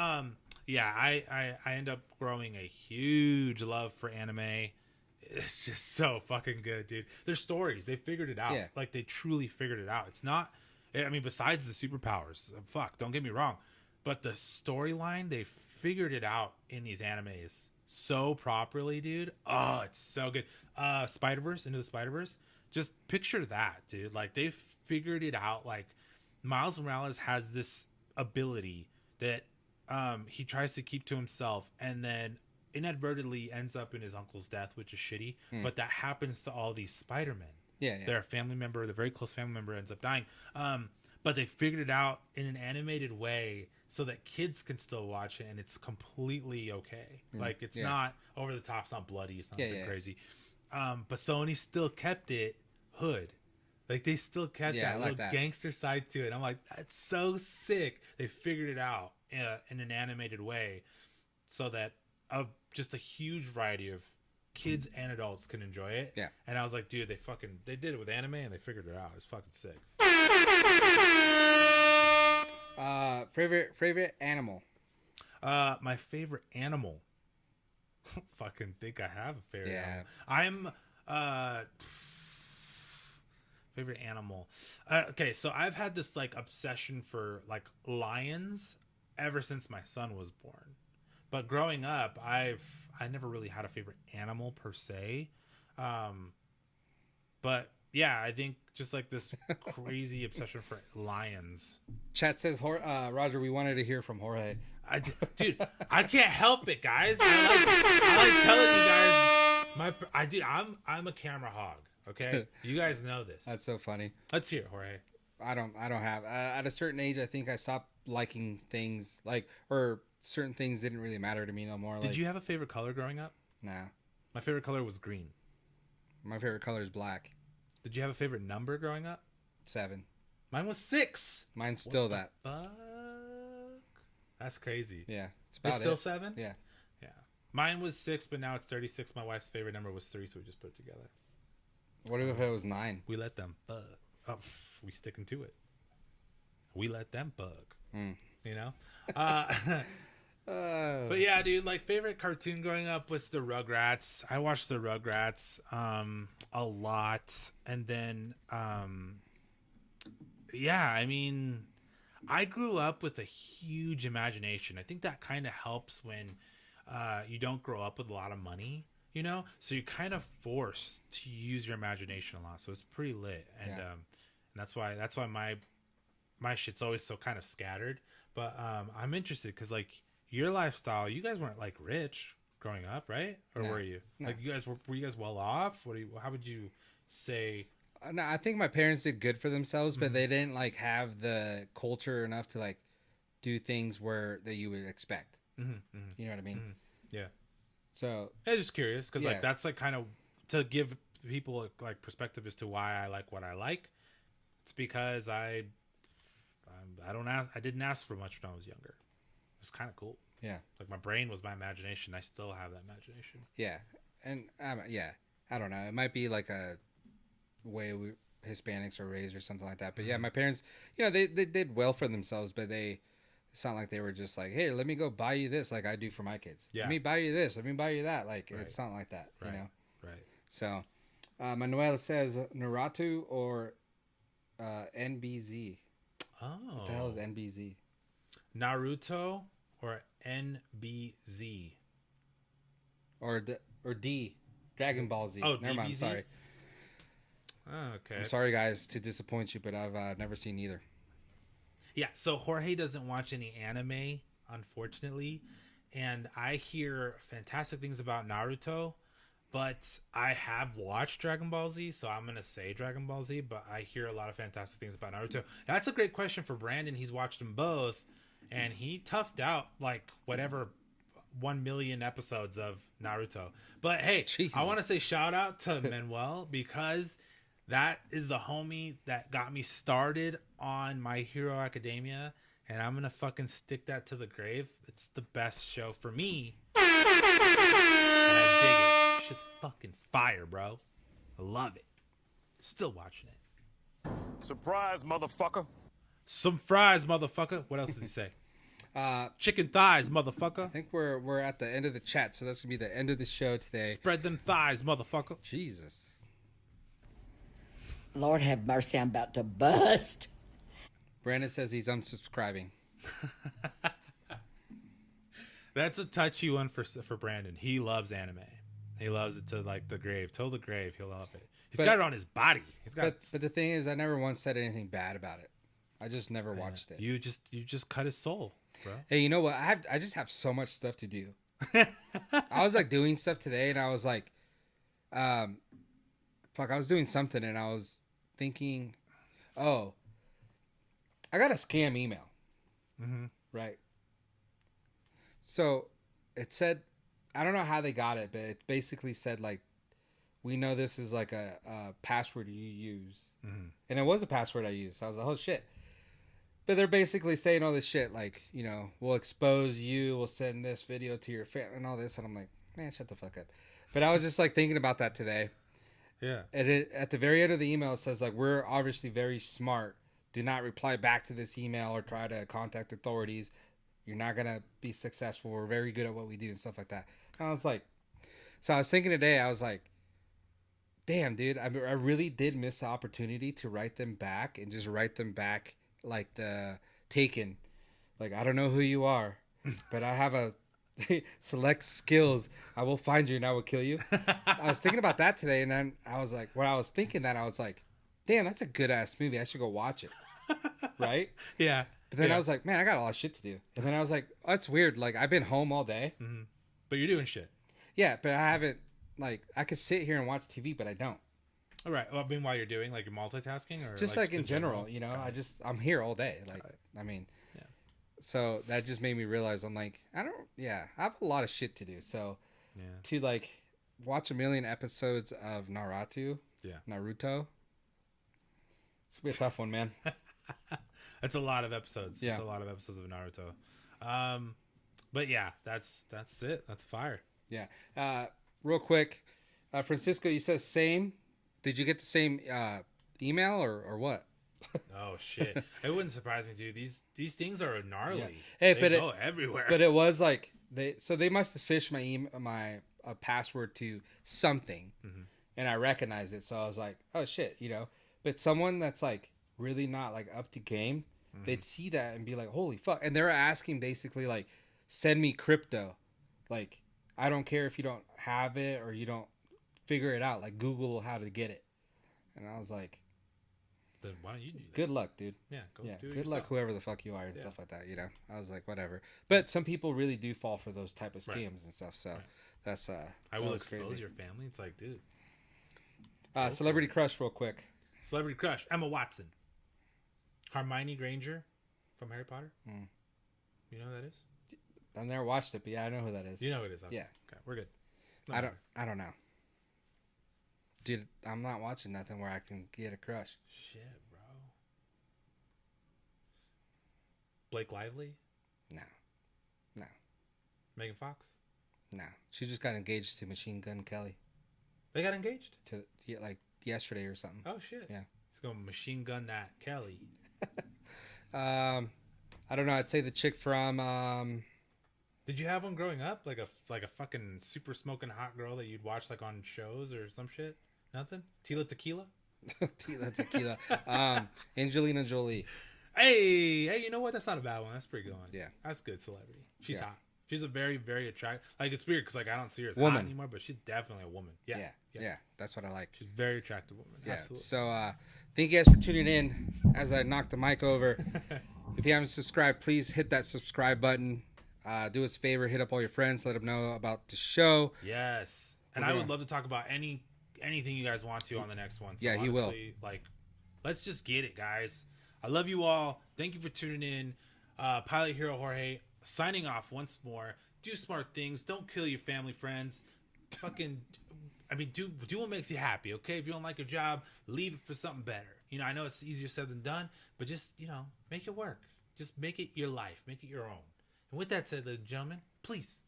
yeah, I end up growing a huge love for anime. It's just so fucking good, dude. Their stories, they figured it out. Yeah. Like they truly figured it out. It's not, I mean, besides the superpowers, don't get me wrong, but the storyline, they figured it out in these animes so properly, dude. Oh, it's so good. Spider-Verse, Into the Spider-Verse, just picture that, dude. Like they figured it out. Like Miles Morales has this ability that he tries to keep to himself, and then inadvertently ends up in his uncle's death, which is shitty. But that happens to all these Spider-Men. Yeah. Their family member, the very close family member, ends up dying. But they figured it out in an animated way so that kids can still watch it, and it's completely okay. Like it's not over the top, it's not bloody, it's not crazy. But Sony still kept it hood. Like they still kept that little gangster side to it. I'm like, that's so sick. They figured it out in an animated way so that just a huge variety of kids and adults can enjoy it. Yeah. And I was like, dude, they did it with anime and they figured it out. It's fucking sick. Favorite animal? My favorite animal. Fucking think I have a favorite animal. I'm Favorite animal. Okay, so I've had this like obsession for like lions ever since my son was born. But growing up, I never really had a favorite animal per se. But yeah, I think just like this crazy obsession for lions. Chat says, Roger, we wanted to hear from Jorge. Dude, I can't help it, guys. I like telling you guys. I'm a camera hog. Okay, you guys know this. That's so funny. Let's hear it, Jorge. I don't have at a certain age. I think I stopped liking things or certain things didn't really matter to me no more. Did you have a favorite color growing up? Nah. My favorite color was green. My favorite color is black. Did you have a favorite number growing up? 7. Mine was 6. Mine's still that. Fuck. That's crazy. Yeah, it's still 7. Yeah. Yeah. Mine was 6, but now it's 36. My wife's favorite number was 3, so we just put it together. What if it was 9? We let them bug. Oh, we sticking to it. We let them bug. You know? But yeah, dude, like favorite cartoon growing up was the Rugrats. I watched the Rugrats a lot. And then yeah, I mean, I grew up with a huge imagination. I think that kind of helps when you don't grow up with a lot of money, you know? So you're kind of forced to use your imagination a lot. So it's pretty lit. And that's why my shit's always so kind of scattered. But I'm interested because like your lifestyle, you guys weren't like rich growing up, right? Or were you? No. Like you guys were you guys well off? How would you say? No, I think my parents did good for themselves, but they didn't like have the culture enough to like do things that you would expect. You know what I mean? Yeah. So I was just curious because like that's like kind of to give people like perspective as to why I like what I like. It's because I didn't ask for much when I was younger. It was kind of cool. Yeah. Like my brain was my imagination. I still have that imagination. Yeah. And I don't know. It might be like a way Hispanics are raised or something like that. But yeah, my parents, you know, they did well for themselves, but it's not like they were just like, hey, let me go buy you this like I do for my kids. Yeah. Let me buy you this. Let me buy you that. Like, it's not like that, you know? Right. So, Manuel says Naruto or NBZ. Oh. What the hell is NBZ? Naruto or NBZ? Or D. Dragon Ball Z. Oh, never mind. DBZ? Sorry. Oh, okay. I'm sorry, guys, to disappoint you, but I've never seen either. Yeah, so Jorge doesn't watch any anime, unfortunately, and I hear fantastic things about Naruto, but I have watched Dragon Ball Z, so I'm going to say Dragon Ball Z, but I hear a lot of fantastic things about Naruto. That's a great question for Brandon. He's watched them both, and he toughed out, like, whatever 1 million episodes of Naruto. But, hey, Jesus. I want to say shout out to Manuel, because that is the homie that got me started on My Hero Academia, and I'm going to fucking stick that to the grave. It's the best show for me, and I dig it. Shit's fucking fire, bro. I love it. Still watching it. Surprise, motherfucker. Some fries, motherfucker. What else does he say? Chicken thighs, motherfucker. I think we're at the end of the chat, so that's gonna be the end of the show today. Spread them thighs, motherfucker. Jesus. Lord have mercy, I'm about to bust. Brandon says he's unsubscribing. That's a touchy one for Brandon. He loves anime. He loves it to like the grave. Till the grave, he'll love it. He's got it on his body. But the thing is, I never once said anything bad about it. I just never watched it. You just cut his soul, bro. Hey, you know what? I just have so much stuff to do. I was like doing stuff today, and I was like, I was doing something, and I was thinking, oh, I got a scam email. Right. So it said, I don't know how they got it, but it basically said like, we know this is like a password you use. And it was a password I used. So I was like, oh shit. But they're basically saying all this shit like, you know, we'll expose you, we'll send this video to your family and all this. And I'm like, man, shut the fuck up. But I was just like thinking about that today. Yeah. And at the very end of the email, it says like, we're obviously very smart. Do not reply back to this email or try to contact authorities. You're not going to be successful. We're very good at what we do and stuff like that. And I was like, so I was thinking today, I was like, damn, dude, I really did miss the opportunity to write them back and just write them back like the Taken. Like, I don't know who you are, but I have a select skills. I will find you and I will kill you. I was thinking about that today, and then I was like, when I was thinking that, I was like, damn, that's a good ass movie. I should go watch it. Right? Yeah. But then Yeah. I was like, man, I got a lot of shit to do. And then I was like, oh, that's weird. Like, I've been home all day. Mm-hmm. But you're doing shit. Yeah, but I haven't, like, I could sit here and watch TV, but I don't. All right. Well, I mean, while you're doing, like, you're multitasking? Or Just like in general, you know, I'm here all day. Like, I mean, Yeah. So that just made me realize I have a lot of shit to do. So to, like, watch a million episodes of Naruto, it's going to be a tough one, man. That's a lot of episodes. Yeah. That's a lot of episodes of Naruto. But yeah, that's it. That's fire. Yeah. Real quick, Francisco, you said same. Did you get the same email or what? Oh shit! It wouldn't surprise me, dude. These things are gnarly. Yeah. Hey, they but go everywhere. But it was like they must have fished my password to something, and I recognized it. So I was like, oh shit, you know. But someone that's like really not like up to game, they'd see that and be like, holy fuck. And they're asking basically like, send me crypto. Like, I don't care if you don't have it or you don't figure it out. Like, Google how to get it. And I was like, then why don't you do that? good luck, dude. Yeah, go do it Good yourself. luck, whoever the fuck you are and stuff like that, you know. I was like, whatever. But some people really do fall for those type of scams and stuff. So that's I will that was expose crazy. your family. It's like, dude. Celebrity crush, real quick. Celebrity crush: Emma Watson, Hermione Granger from Harry Potter. You know who that is? I've never watched it, but yeah, I know who that is. You know who it is. Yeah. Okay, we're good. I don't know. Dude, I'm not watching nothing where I can get a crush. Shit, bro. Blake Lively, No. Megan Fox. No. She just got engaged to Machine Gun Kelly They got engaged. like yesterday or something. Oh shit. Yeah. He's gonna machine gun that Kelly. I don't know. I'd say the chick from Did you have one growing up, like a fucking super smoking hot girl that you'd watch like on shows or some shit? Nothing. Tila Tequila. Tequila. Angelina Jolie. Hey, you know what? That's not a bad one. That's a pretty good one. Yeah. That's good celebrity. She's Yeah. hot. She's a very, very attractive. Like, it's weird because like I don't see her as Woman. hot anymore, but she's definitely a woman. Yeah. Yeah. That's what I like. She's a very attractive woman. Yeah. Absolutely. So thank you guys for tuning in as I knock the mic over. If you haven't subscribed, please hit that subscribe button. Do us a favor, hit up all your friends, let them know about the show. Yes. And We're I would gonna- love to talk about anything you guys want to on the next one. So Yeah, he will. honestly, like, let's just get it, guys. I love you all. Thank you for tuning in. Pilot Hero Jorge signing off once more. Do smart things. Don't kill your family, friends. Fucking, I mean, do what makes you happy, okay? If you don't like your job, leave it for something better. You know, I know it's easier said than done, but just, you know, make it work. Just make it your life. Make it your own. And with that said, ladies and gentlemen, please,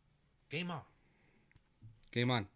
game on. Game on.